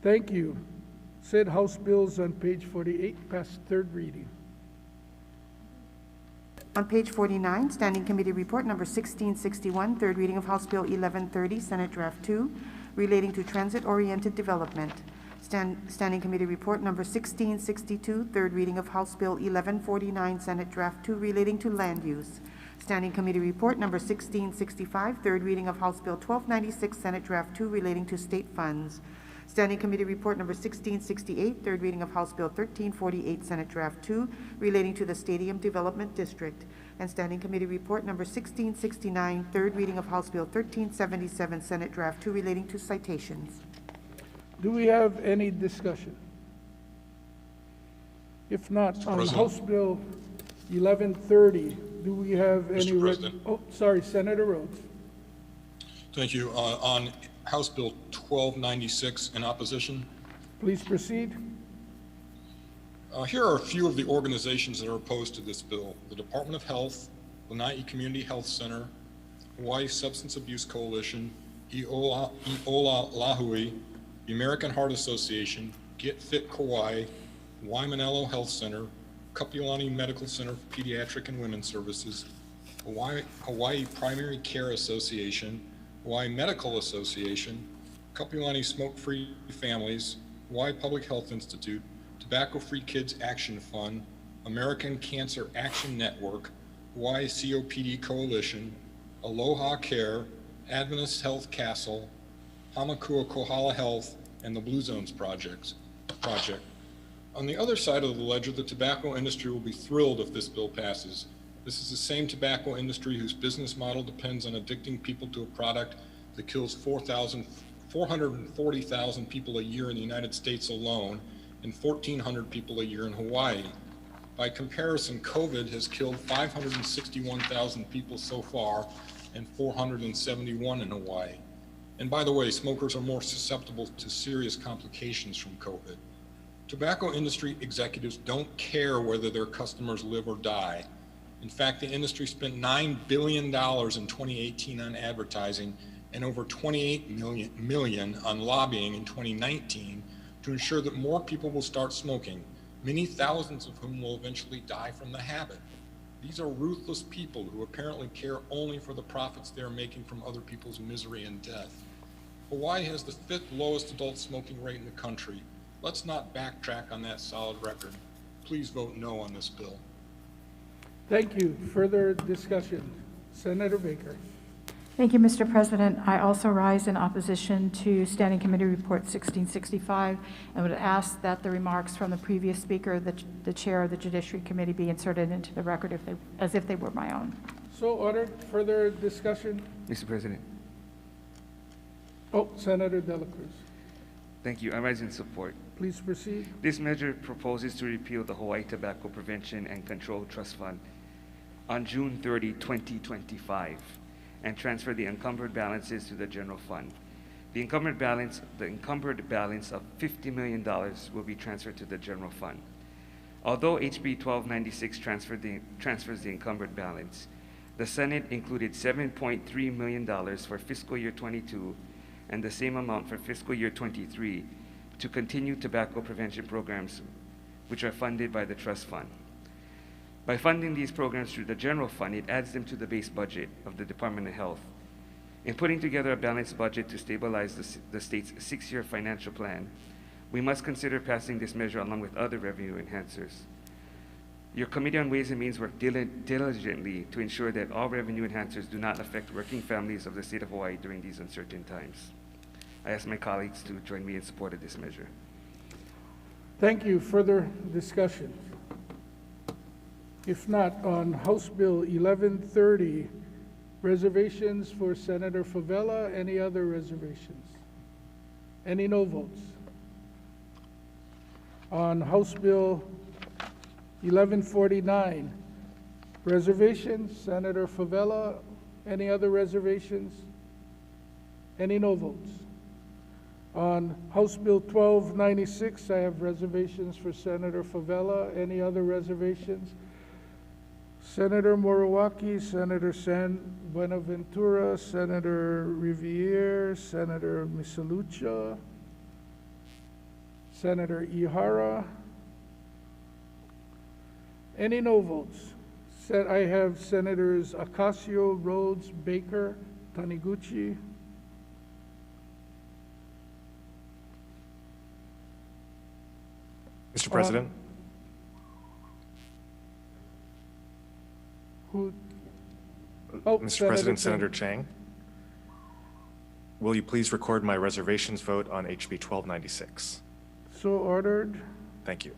Thank you. Said House bills on page 48 pass third reading. On page 49, Standing Committee Report Number 1661, third reading of House Bill 1130, Senate Draft 2, relating to transit-oriented development. Standing Committee Report Number 1662, third reading of House Bill 1149, Senate Draft 2, relating to land use. Standing Committee Report Number 1665, third reading of House Bill 1296, Senate Draft 2, relating to state funds. Standing Committee Report Number 1668, third reading of House Bill 1348, Senate Draft 2, relating to the Stadium Development District. And Standing Committee Report Number 1669, third reading of House Bill 1377, Senate Draft 2, relating to citations. Do we have any discussion? If not, on President. House Bill 1130, do we have any? Mr. President. Oh, sorry, Senator Rhodes. Thank you. On House Bill 1296 in opposition, Please proceed. here are a few of the organizations that are opposed to this bill. The Department of Health, Lanai Community Health Center, Hawaii Substance Abuse Coalition, Iola Lahui, the American Heart Association, Get Fit Kauai, Waimanalo Health Center, Kapiolani Medical Center for Pediatric and Women's Services, Hawaii Primary Care Association, Hawaii Medical Association, Kapiolani Smoke-Free Families, Hawaii Public Health Institute, Tobacco-Free Kids Action Fund, American Cancer Action Network, Hawaii COPD Coalition, Aloha Care, Adventist Health Castle, Hamakua Kohala Health, and the Blue Zones Project. On the other side of the ledger, the tobacco industry will be thrilled if this bill passes. This is the same tobacco industry whose business model depends on addicting people to a product that kills 440,000 people a year in the United States alone and 1,400 people a year in Hawaii. By comparison, COVID has killed 561,000 people so far and 471 in Hawaii. And by the way, smokers are more susceptible to serious complications from COVID. Tobacco industry executives don't care whether their customers live or die. In fact, the industry spent $9 billion in 2018 on advertising and over $28 million on lobbying in 2019 to ensure that more people will start smoking, many thousands of whom will eventually die from the habit. These are ruthless people who apparently care only for the profits they are making from other people's misery and death. Hawaii has the 5th lowest adult smoking rate in the country. Let's not backtrack on that solid record. Please vote no on this bill. Thank you. Further discussion? Senator Baker. Thank you, Mr. President. I also rise in opposition to Standing Committee Report 1665 and would ask that the remarks from the previous speaker, the chair of the Judiciary Committee, be inserted into the record as if they were my own. So ordered. Further discussion? Mr. President. Oh, Senator De La Cruz. Thank you. I rise in support. Please proceed. This measure proposes to repeal the Hawaii Tobacco Prevention and Control Trust Fund on June 30, 2025, and transfer the encumbered balances to the general fund. The encumbered balance of $50 million will be transferred to the general fund. Although HB 1296 transfers the encumbered balance, the Senate included $7.3 million for fiscal year 22 and the same amount for fiscal year 23 to continue tobacco prevention programs which are funded by the trust fund. By funding these programs through the general fund, it adds them to the base budget of the Department of Health. In putting together a balanced budget to stabilize the state's 6-year financial plan, we must consider passing this measure along with other revenue enhancers. Your Committee on Ways and Means worked diligently to ensure that all revenue enhancers do not affect working families of the state of Hawaii during these uncertain times. I ask my colleagues to join me in support of this measure. Thank you. Further discussion? If not, on House Bill 1130, reservations for Senator Favela. Any other reservations? Any no votes? On House Bill 1149, reservations, Senator Favela. Any other reservations? Any no votes? On House Bill 1296, I have reservations for Senator Favela. Any other reservations? Senator Moriwaki, Senator San Buenaventura, Senator Riviere, Senator Misalucha, Senator Ihara. Any no votes? I have Senators Ocasio, Rhodes, Baker, Taniguchi. Mr. President. Mr. President, Senator Chang, will you please record my reservations vote on HB 1296? So ordered. Thank you.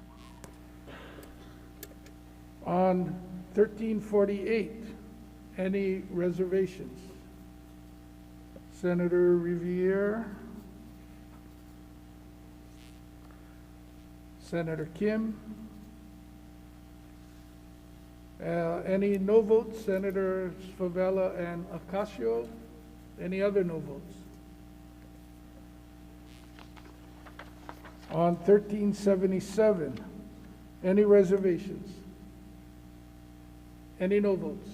On 1348, any reservations? Senator Riviere, Senator Kim. Any no votes? Senators Favela and Ocasio. Any other no votes? On 1377, any reservations? Any no votes?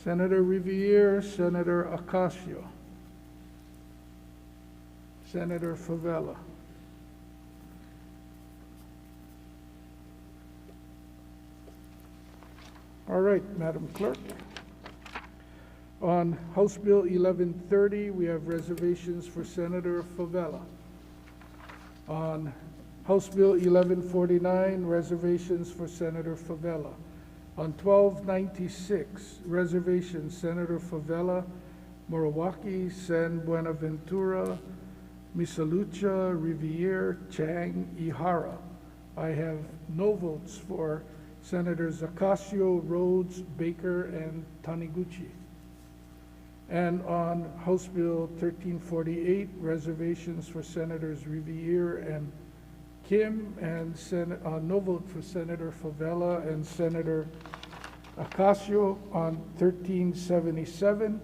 Senator Riviere, Senator Ocasio, Senator Favela. All right, Madam Clerk. On House Bill 1130, we have reservations for Senator Favela. On House Bill 1149, reservations for Senator Favela. On 1296, reservations Senator Favela, Moriwaki, San Buenaventura, Misalucha, Riviere, Chang, Ihara. I have no votes for Senators Ocasio, Rhodes, Baker, and Taniguchi. And on House Bill 1348, reservations for Senators Riviere and Kim, and no vote for Senator Favela and Senator Ocasio on 1377.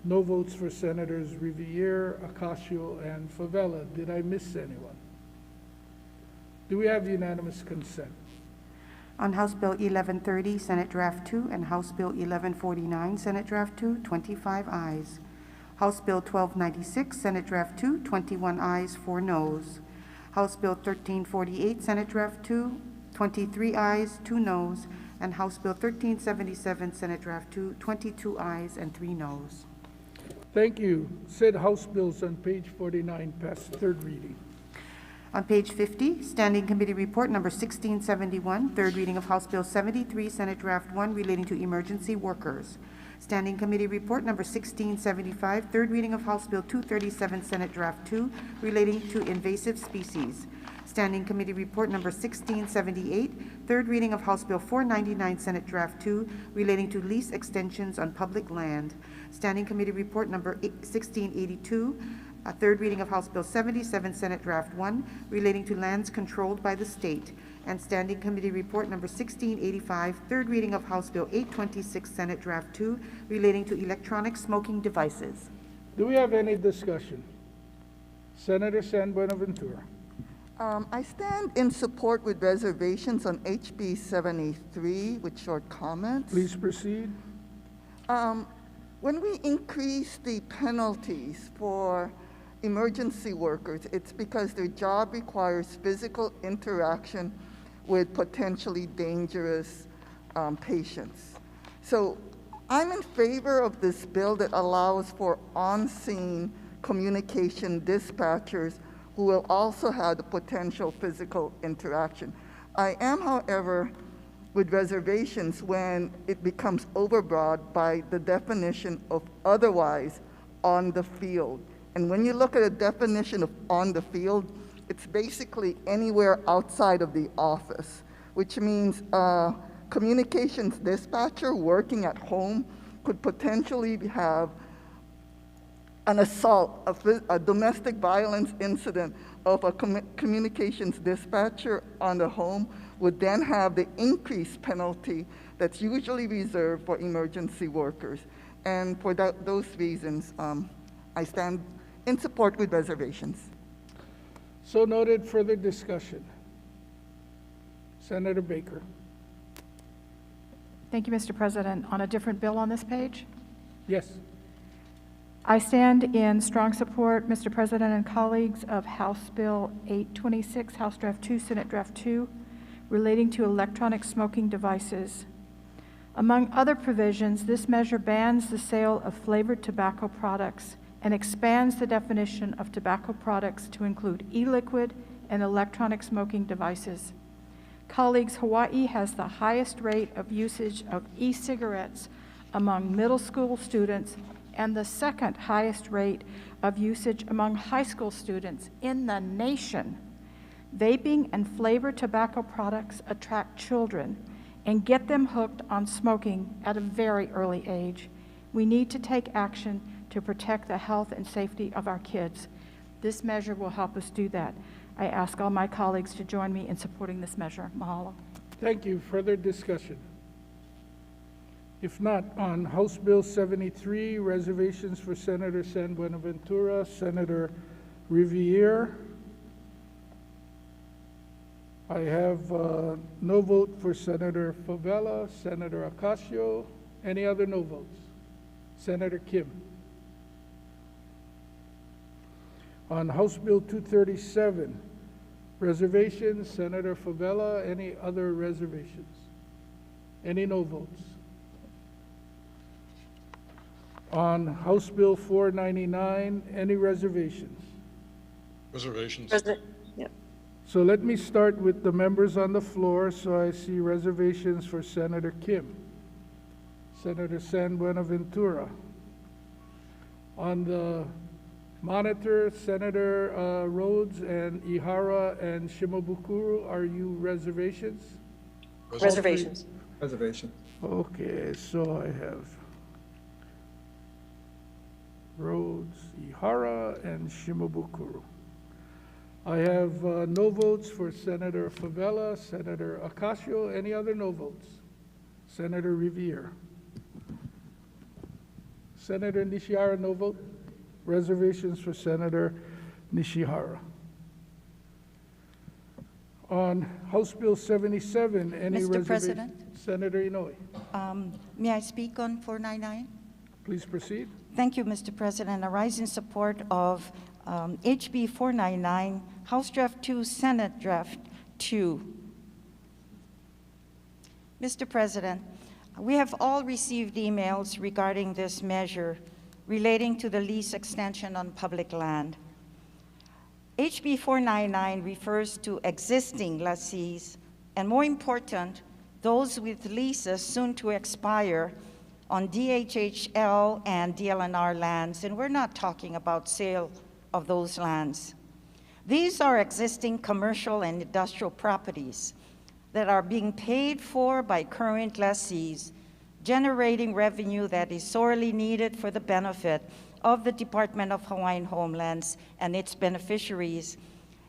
No votes for Senators Riviere, Ocasio, and Favela. Did I miss anyone? Do we have unanimous consent? On House Bill 1130, Senate Draft 2, and House Bill 1149, Senate Draft 2, 25 ayes. House Bill 1296, Senate Draft 2, 21 ayes, 4 noes. House Bill 1348, Senate Draft 2, 23 ayes, 2 noes. And House Bill 1377, Senate Draft 2, 22 ayes and 3 noes. Thank you. Said House bills on page 49 pass third reading. On page 50, Standing Committee Report number 1671, third reading of House Bill 73, Senate Draft 1, relating to emergency workers. Standing Committee Report number 1675, third reading of House Bill 237, Senate Draft 2, relating to invasive species. Standing Committee Report number 1678, third reading of House Bill 499, Senate Draft 2, relating to lease extensions on public land. Standing Committee Report number 1682, a third reading of House Bill 77, Senate Draft 1, relating to lands controlled by the state. And Standing Committee Report number 1685, third reading of House Bill 826, Senate Draft 2, relating to electronic smoking devices. Do we have any discussion? Senator San Buenaventura. I stand in support with reservations on HB 73 with short comments. Please proceed. When we increase the penalties for emergency workers, it's because their job requires physical interaction with potentially dangerous patients. So I'm in favor of this bill that allows for on-scene communication dispatchers who will also have the potential physical interaction. I am, however, with reservations when it becomes overbroad by the definition of otherwise on the field. And when you look at a definition of on the field, it's basically anywhere outside of the office, which means communications dispatcher working at home could potentially have an assault, a domestic violence incident of a communications dispatcher on the home would then have the increased penalty that's usually reserved for emergency workers. And for those reasons, I stand in support with reservations. So noted. Further discussion. Senator Baker. Thank you, Mr. President. On a different bill on this page? Yes. I stand in strong support, Mr. President and colleagues, of House Bill 826, House Draft 2, Senate Draft 2, relating to electronic smoking devices. Among other provisions, this measure bans the sale of flavored tobacco products and expands the definition of tobacco products to include e-liquid and electronic smoking devices. Colleagues, Hawaii has the highest rate of usage of e-cigarettes among middle school students and the second highest rate of usage among high school students in the nation. Vaping and flavored tobacco products attract children and get them hooked on smoking at a very early age. We need to take action to protect the health and safety of our kids. This measure will help us do that. I ask all my colleagues to join me in supporting this measure. Mahalo. Thank you. Further discussion? If not, on House Bill 73, reservations for Senator San Buenaventura, Senator Riviere. I have no vote for Senator Favela, Senator Ocasio. Any other no votes? Senator Kim. On House Bill 237, reservations, Senator Favela. Any other reservations? Any no votes? On House Bill 499, any reservations? Reservations. So let me start with the members on the floor. So I see reservations for Senator Kim, Senator San Buenaventura. On the monitor, Senator Rhodes and Ihara and Shimabukuro, are you reservations? Reservations. Reservation. Okay, so I have Rhodes, Ihara, and Shimabukuro. I have no votes for Senator Favela, Senator Ocasio. Any other no votes? Senator Revere. Senator Nishihara, no vote. Reservations for Senator Nishihara. On House Bill 77, any Mr. reservation? President? Senator Inouye, May I speak on 499? please proceed. Thank you, Mr. President. I rise in support of HB 499, House Draft 2, Senate Draft 2. Mr. President, we have all received emails regarding this measure relating to the lease extension on public land. HB 499 refers to existing lessees, and more important, those with leases soon to expire on DHHL and DLNR lands, and we're not talking about sale of those lands. These are existing commercial and industrial properties that are being paid for by current lessees, generating revenue that is sorely needed for the benefit of the Department of Hawaiian Homelands and its beneficiaries,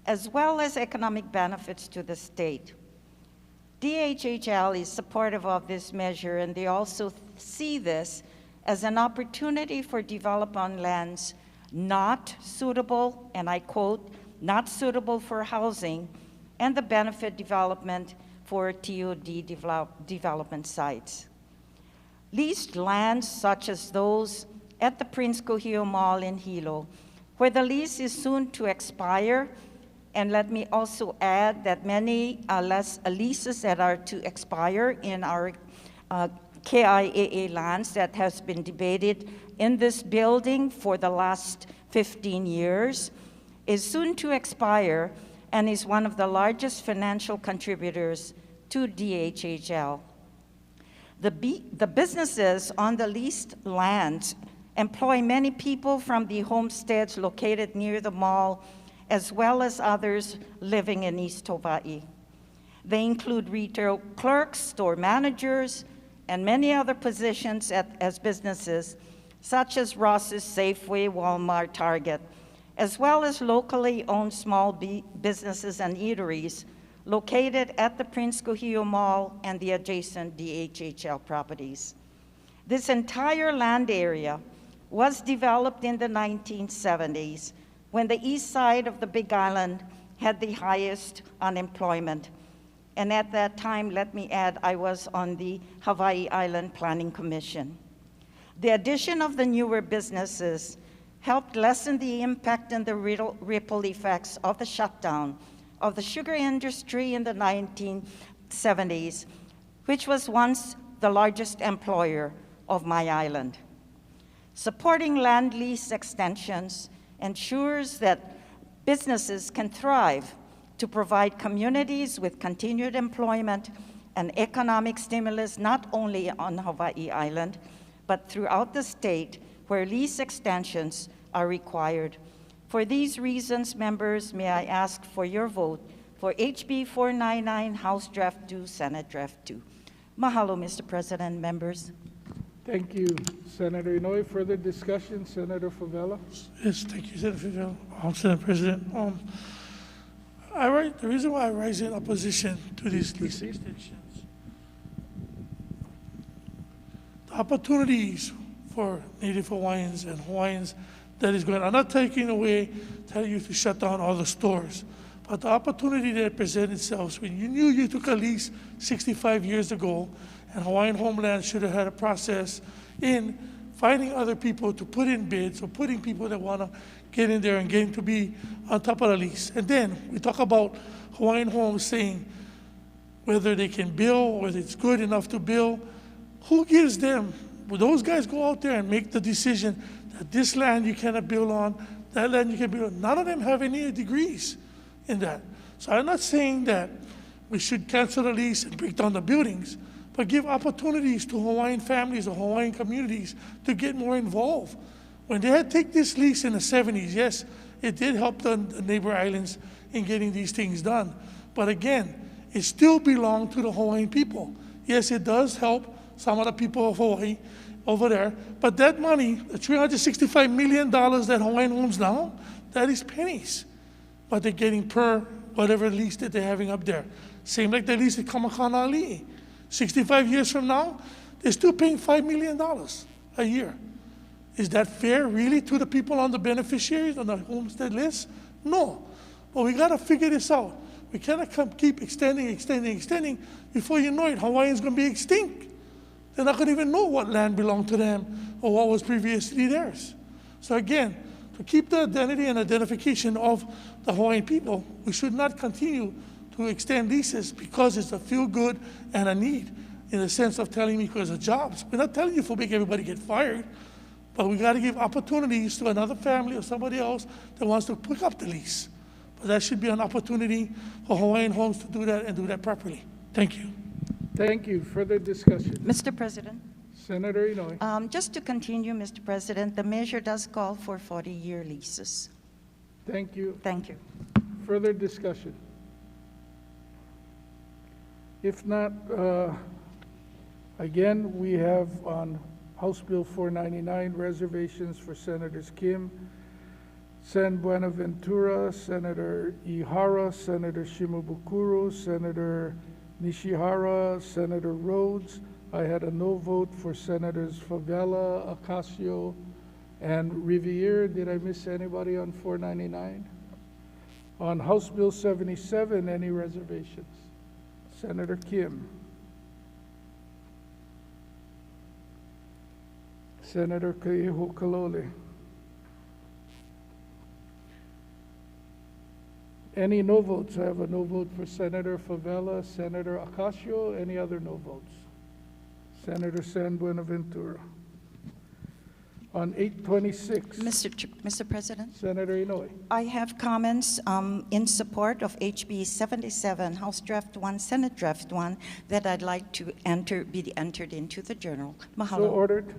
as well as economic benefits to the state. DHHL is supportive of this measure, and they also see this as an opportunity for development lands not suitable, and I quote, not suitable for housing, and the benefit development for TOD development sites. Leased lands such as those at the Prince Kuhio Mall in Hilo, where the lease is soon to expire, and let me also add that many leases that are to expire in our KIAA lands that has been debated in this building for the last 15 years is soon to expire and is one of the largest financial contributors to DHHL. The businesses on the leased lands employ many people from the homesteads located near the mall, as well as others living in East Hawaii. They include retail clerks, store managers, and many other positions as businesses, such as Ross's, Safeway, Walmart, Target, as well as locally owned small businesses and eateries located at the Prince Kuhio Mall and the adjacent DHHL properties. This entire land area was developed in the 1970s when the east side of the Big Island had the highest unemployment. And at that time, let me add, I was on the Hawaii Island Planning Commission. The addition of the newer businesses helped lessen the impact and the ripple effects of the shutdown of the sugar industry in the 1970s, which was once the largest employer of my island. Supporting land lease extensions ensures that businesses can thrive to provide communities with continued employment and economic stimulus not only on Hawaii Island, but throughout the state where lease extensions are required. For these reasons, members, may I ask for your vote for HB 499, House Draft 2, Senate Draft 2. Mahalo, Mr. President, members. Thank you, Senator Inouye. Further discussion, Senator Favela? Yes, thank you, Senator Favela. Senate President, the reason why I rise in opposition to these lease extensions, the opportunities for Native Hawaiians and Hawaiians that is going, I'm not taking away, telling you to shut down all the stores, but the opportunity that presents itself when you knew you took a lease 65 years ago, and Hawaiian Homeland should have had a process in finding other people to put in bids or putting people that want to get in there and getting to be on top of the lease. And then we talk about Hawaiian Homes saying whether they can build, whether it's good enough to build. Who gives them? Well, those guys go out there and make the decision that this land you cannot build on, that land you can build on. None of them have any degrees in that. So I'm not saying that we should cancel the lease and break down the buildings, but give opportunities to Hawaiian families or Hawaiian communities to get more involved. When they had take this lease in the 70s, yes, it did help the neighbor islands in getting these things done. But again, it still belonged to the Hawaiian people. Yes, it does help some of the people of Hawaii over there, but that money, the $365 million that Hawaiian owns now, that is pennies. but they're getting per whatever lease that they're having up there. Same like the lease at Kamakana'ali'i. 65 years from now, they're still paying $5 million a year. Is that fair really to the people on the beneficiaries on the homestead list? No. But we got to figure this out. We cannot keep extending. Before you know it, Hawaii's going to be extinct. They're not going to even know what land belonged to them or what was previously theirs. So again, to keep the identity and identification of the Hawaiian people, we should not continue to extend leases because it's a feel-good and a need in the sense of telling me because of jobs. We're not telling you to make everybody get fired, but we got to give opportunities to another family or somebody else that wants to pick up the lease. But that should be an opportunity for Hawaiian homes to do that and do that properly. Thank you. Thank you. Further discussion? Mr. President. Senator Inouye. Just to continue, Mr. President, the measure does call for 40-year leases. Thank you. Thank you. Further discussion? If not, again, we have on House Bill 499 reservations for Senators Kim, Sen Buenaventura, Senator Ihara, Senator Shimabukuro, Senator Nishihara, Senator Rhodes. I had a no vote for Senators Favela, Ocasio, and Riviere. Did I miss anybody on 499? On House Bill 77, any reservations? Senator Kim. Senator Kaiho Kalole. Any no votes? I have a no vote for Senator Favela, Senator Ocasio. Any other no votes? Senator San Buenaventura. On 826. Mr. President? Senator Inouye. I have comments in support of HB 77, House Draft 1, Senate Draft 1, that I'd like to be entered into the journal. Mahalo. So ordered.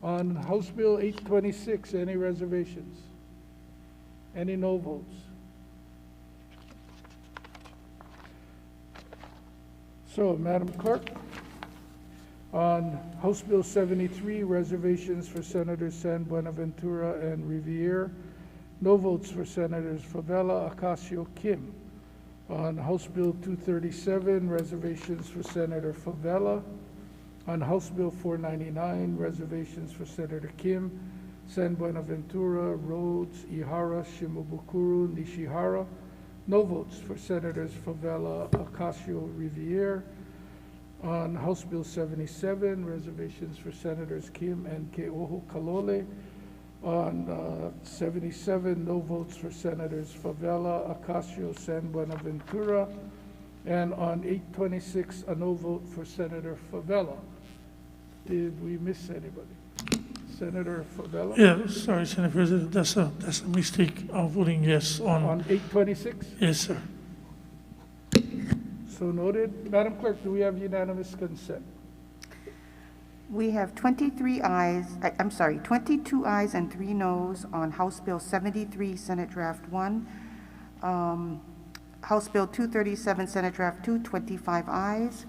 On House Bill 826, any reservations? Any no votes? So, Madam Clerk, on House Bill 73, reservations for Senators San Buenaventura and Riviere. No votes for Senators Favela, Ocasio, Kim. On House Bill 237, reservations for Senator Favela. On House Bill 499, reservations for Senator Kim, San Buenaventura, Rhodes, Ihara, Shimabukuro, Nishihara. No votes for Senators Favela, Ocasio, Riviere. On House Bill 77, reservations for Senators Kim and Ke'oho Kalole. On 77, no votes for Senators Favela, Ocasio, San Buenaventura. And on 826, a no vote for Senator Favela. Did we miss anybody? Senator Favela? Yeah, sorry, Senator President, that's a mistake. I'm voting yes on. On 826? Yes, sir. So noted. Madam Clerk, do we have unanimous consent? We have 22 ayes and 3 noes on House Bill 73, Senate Draft 1. House Bill 237, Senate Draft 2, 25 ayes.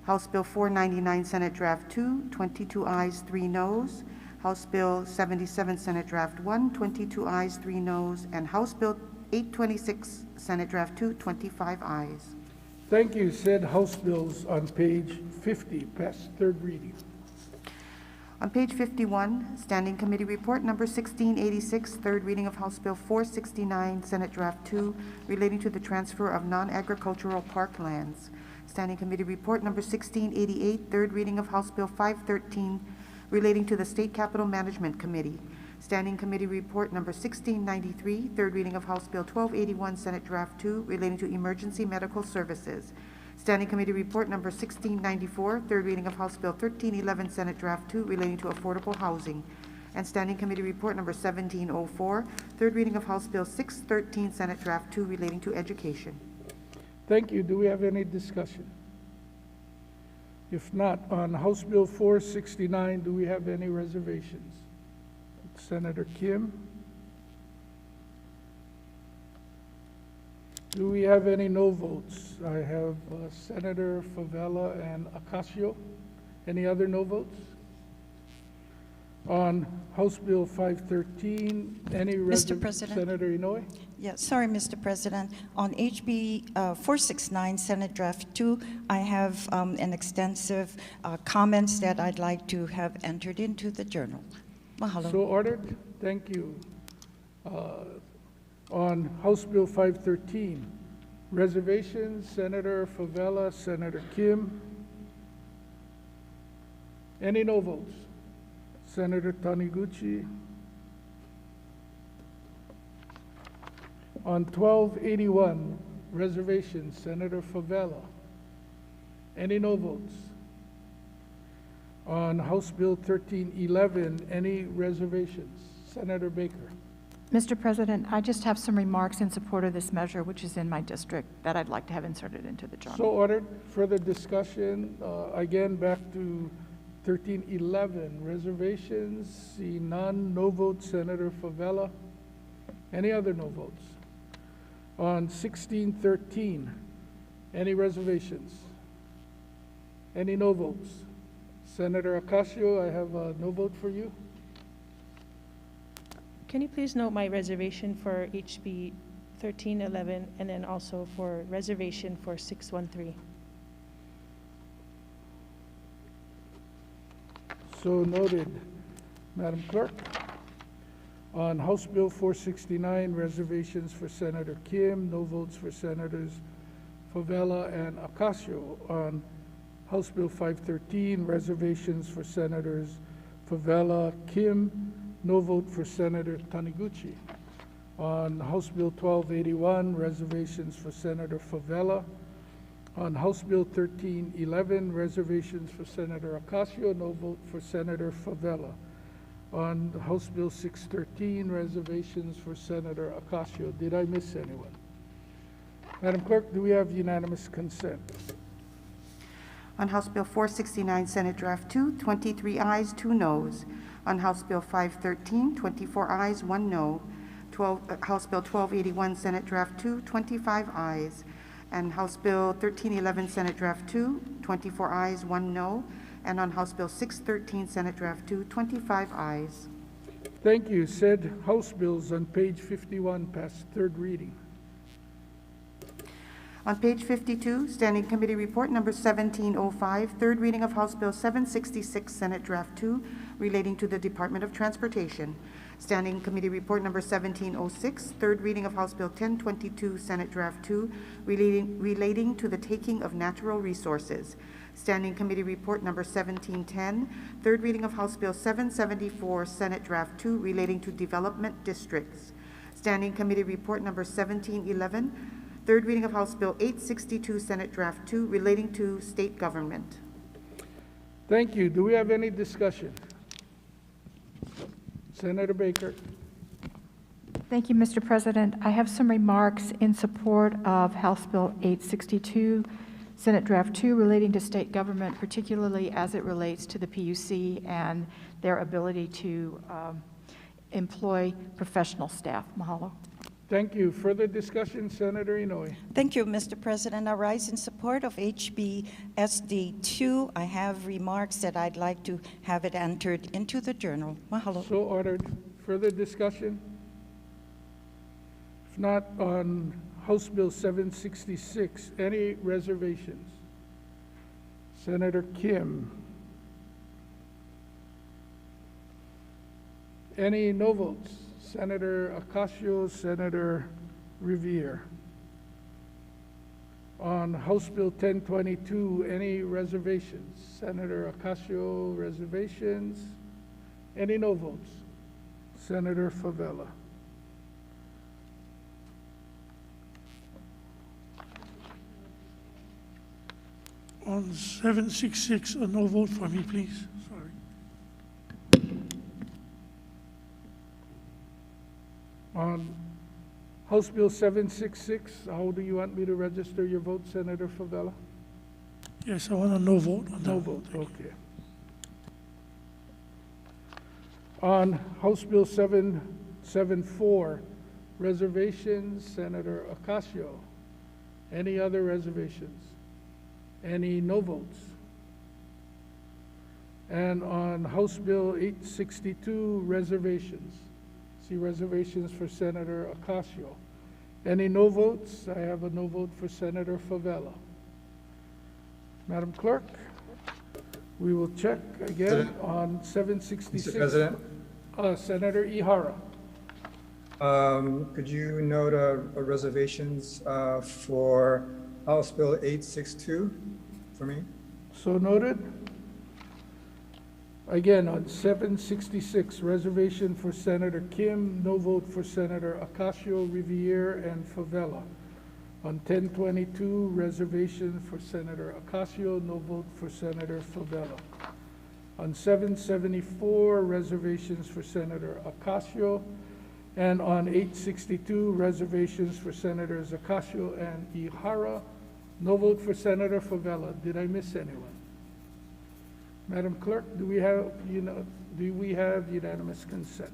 House Bill 499, Senate Draft 2, 22 ayes, 3 noes. House Bill 77, Senate Draft 1, 22 ayes, 3 noes. And House Bill 826, Senate Draft 2, 25 ayes. Thank you. Said House bills on page 50, past third reading. On page 51, Standing Committee Report number 1686, third reading of House Bill 469, Senate Draft 2, relating to the transfer of non-agricultural parklands. Standing Committee Report number 1688, third reading of House Bill 513, relating to the State Capital Management Committee. Standing Committee Report number 1693, third reading of House Bill 1281, Senate Draft 2, relating to emergency medical services. Standing Committee Report number 1694, third reading of House Bill 1311, Senate Draft 2, relating to affordable housing. And Standing Committee Report number 1704, third reading of House Bill 613, Senate Draft 2, relating to education. Thank you. Do we have any discussion? If not, on House Bill 469, do we have any reservations? Senator Kim? Do we have any no votes? I have Senator Favela and Ocasio. Any other no votes? On House Bill 513, any Mr. President. Senator Inouye? Yeah, sorry, Mr. President. On HB 469, Senate Draft 2, I have an extensive comments that I'd like to have entered into the journal. Mahalo. So ordered. Thank you. On House Bill 513, reservations, Senator Favela, Senator Kim. Any no votes? Senator Taniguchi. On 1281, reservations, Senator Favela. Any no votes? On House Bill 1311, any reservations? Senator Baker. Mr. President, I just have some remarks in support of this measure, which is in my district, that I'd like to have inserted into the journal. So ordered. Further discussion. Again, back to 1311, reservations. See none. No votes, Senator Favela. Any other no votes? On 1613, any reservations? Any no votes? Senator Ocasio, I have a no vote for you. Can you please note my reservation for HB 1311 and then also for reservation for 613? So noted. Madam Clerk, on House Bill 469, reservations for Senator Kim, no votes for Senators Favela and Ocasio. On House Bill 513, reservations for Senators Favela, Kim, no vote for Senator Taniguchi. On House Bill 1281, reservations for Senator Favela. On House Bill 1311, reservations for Senator Ocasio, no vote for Senator Favela. On House Bill 613, reservations for Senator Ocasio. Did I miss anyone? Madam Clerk, do we have unanimous consent? On House Bill 469, Senate Draft 2, 23 ayes, 2 noes. On House Bill 513, 24 ayes, 1 no. House Bill 1281, Senate Draft 2, 25 ayes. And House Bill 1311, Senate Draft 2, 24 ayes, 1 no. And on House Bill 613, Senate Draft 2, 25 ayes. Thank you. Said House bills on page 51 passed third reading. On page 52, Standing Committee Report number 1705, third reading of House Bill 766, Senate Draft 2, relating to the Department of Transportation. Standing Committee Report number 1706, third reading of House Bill 1022, Senate Draft 2, relating to the taking of natural resources. Standing Committee Report number 1710, third reading of House Bill 774, Senate Draft 2, relating to development districts. Standing Committee Report number 1711, third reading of House Bill 862, Senate Draft 2, relating to state government. Thank you. Do we have any discussion? Senator Baker. Thank you, Mr. President. I have some remarks in support of House Bill 862, Senate Draft 2, relating to state government, particularly as it relates to the PUC and their ability to employ professional staff. Mahalo. Thank you. Further discussion, Senator Inouye. Thank you, Mr. President. I rise in support of HB SD 2. I have remarks that I'd like to have it entered into the journal. Mahalo. So ordered. Further discussion? If not, on House Bill 766, any reservations? Senator Kim. Any no votes? Senator Ocasio, Senator Revere. On House Bill 1022, any reservations? Senator Ocasio, reservations. Any no votes? Senator Favela. On 766, a no vote for me, please. Sorry. On House Bill 766, how do you want me to register your vote, Senator Favela? Yes, I want a no vote on that. No vote, okay. On House Bill 774, reservations, Senator Ocasio. Any other reservations? Any no votes? And on House Bill 862, reservations. See reservations for Senator Ocasio. Any no votes? I have a no vote for Senator Favela. Madam Clerk, we will check again on 766. Mr. President? Senator Ihara. Could you note reservations for House Bill 862 for me? So noted. Again, on 766, reservation for Senator Kim, no vote for Senator Ocasio, Riviere, and Favela. On 1022, reservation for Senator Ocasio, no vote for Senator Favela. On 774, reservations for Senator Ocasio. And on 862, reservations for Senators Ocasio and Ihara, no vote for Senator Favela. Did I miss anyone? Madam Clerk, do we have unanimous consent?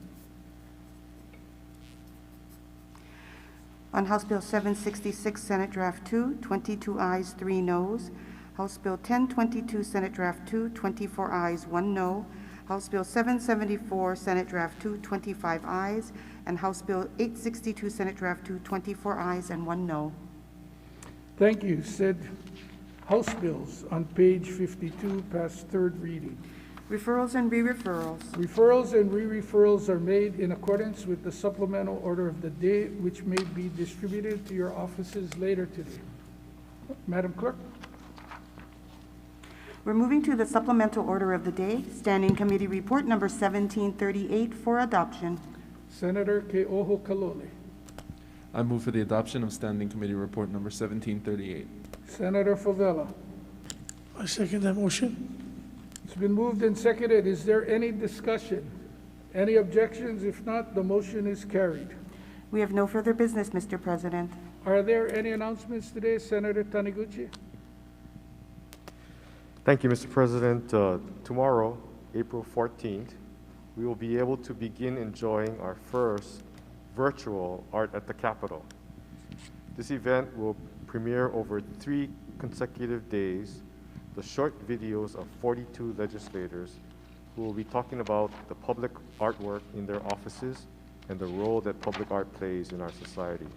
On House Bill 766, Senate Draft 2, 22 ayes, 3 noes. House Bill 1022, Senate Draft 2, 24 ayes, 1 no. House Bill 774, Senate Draft 2, 25 ayes. And House Bill 862, Senate Draft 2, 24 ayes and 1 no. Thank you. Said House bills on page 52 past third reading. Referrals and re-referrals. Referrals and re-referrals are made in accordance with the supplemental order of the day, which may be distributed to your offices later today. Madam Clerk. We're moving to the supplemental order of the day, Standing Committee Report number 1738 for adoption. Senator Ke'oho Kalole. I move for the adoption of Standing Committee Report number 1738. Senator Favela. I second that motion. It's been moved and seconded. Is there any discussion? Any objections? If not, the motion is carried. We have no further business, Mr. President. Are there any announcements today? Senator Taniguchi. Thank you, Mr. President. Tomorrow, April 14th, we will be able to begin enjoying our first virtual Art at the Capitol. This event will premiere over 3 consecutive days the short videos of 42 legislators who will be talking about the public artwork in their offices and the role that public art plays in our society.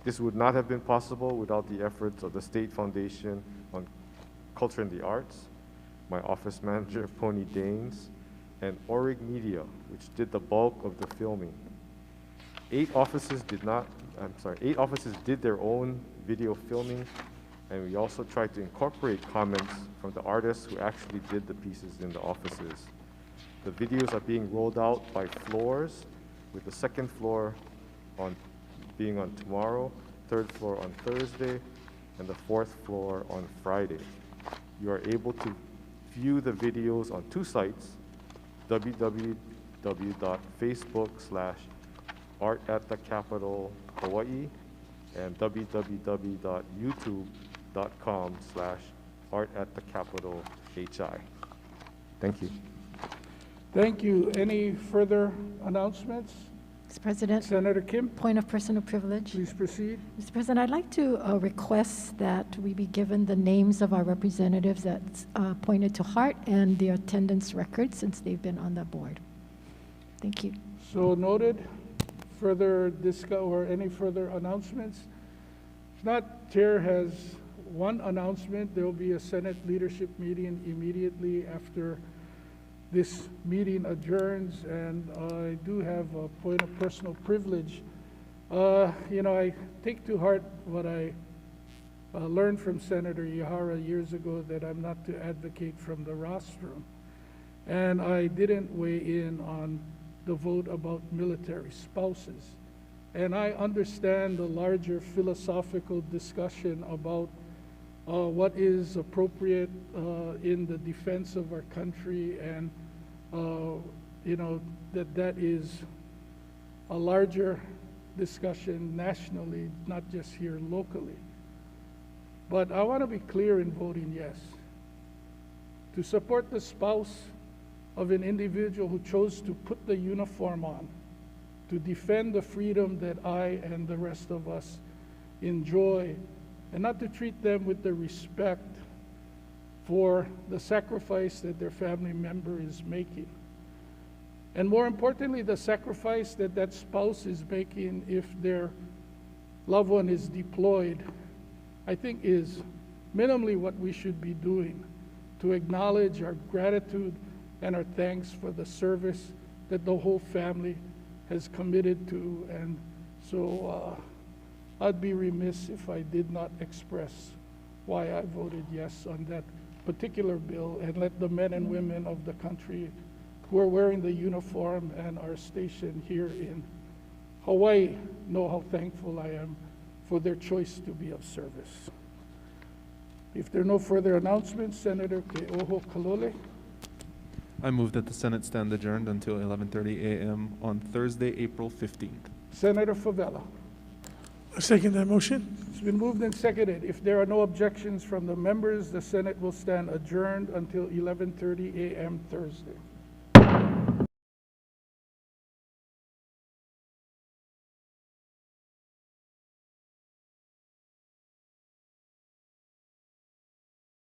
This would not have been possible without the efforts of the State Foundation on Culture and the Arts, my office manager, Pony Daines, and Orig Media, which did the bulk of the filming. 8 offices did their own video filming, and we also tried to incorporate comments from the artists who actually did the pieces in the offices. The videos are being rolled out by floors, with the 2nd floor being on tomorrow, 3rd floor on Thursday, and the 4th floor on Friday. You are able to view the videos on 2 sites, www.facebook/Art@the-Capitol Hawaii and www.youtube.com/Art@the-Capitol HI. Thank you. Thank you. Any further announcements? Mr. President. Senator Kim. Point of personal privilege. Please proceed. Mr. President, I'd like to request that we be given the names of our representatives that's appointed to Hart and their attendance records since they've been on the board. Thank you. So noted. Further or any further announcements? If not, Chair has one announcement. There will be a Senate leadership meeting immediately after this meeting adjourns, and I do have a point of personal privilege. I take to heart what I learned from Senator Ihara years ago, that I'm not to advocate from the rostrum. And I didn't weigh in on the vote about military spouses. And I understand the larger philosophical discussion about what is appropriate in the defense of our country, and that is a larger discussion nationally, not just here locally. But I want to be clear in voting yes. To support the spouse of an individual who chose to put the uniform on, to defend the freedom that I and the rest of us enjoy, and not to treat them with the respect for the sacrifice that their family member is making. And more importantly, the sacrifice that that spouse is making if their loved one is deployed, I think is minimally what we should be doing to acknowledge our gratitude and our thanks for the service that the whole family has committed to. And so I'd be remiss if I did not express why I voted yes on that particular bill, and let the men and women of the country who are wearing the uniform and are stationed here in Hawaii know how thankful I am for their choice to be of service. If there are no further announcements, Senator Ke'oho Kalole. I move that the Senate stand adjourned until 11:30 a.m. on Thursday, April 15th. Senator Favela. I second that motion. It's been moved and seconded. If there are no objections from the members, the Senate will stand adjourned until 11:30 a.m. Thursday.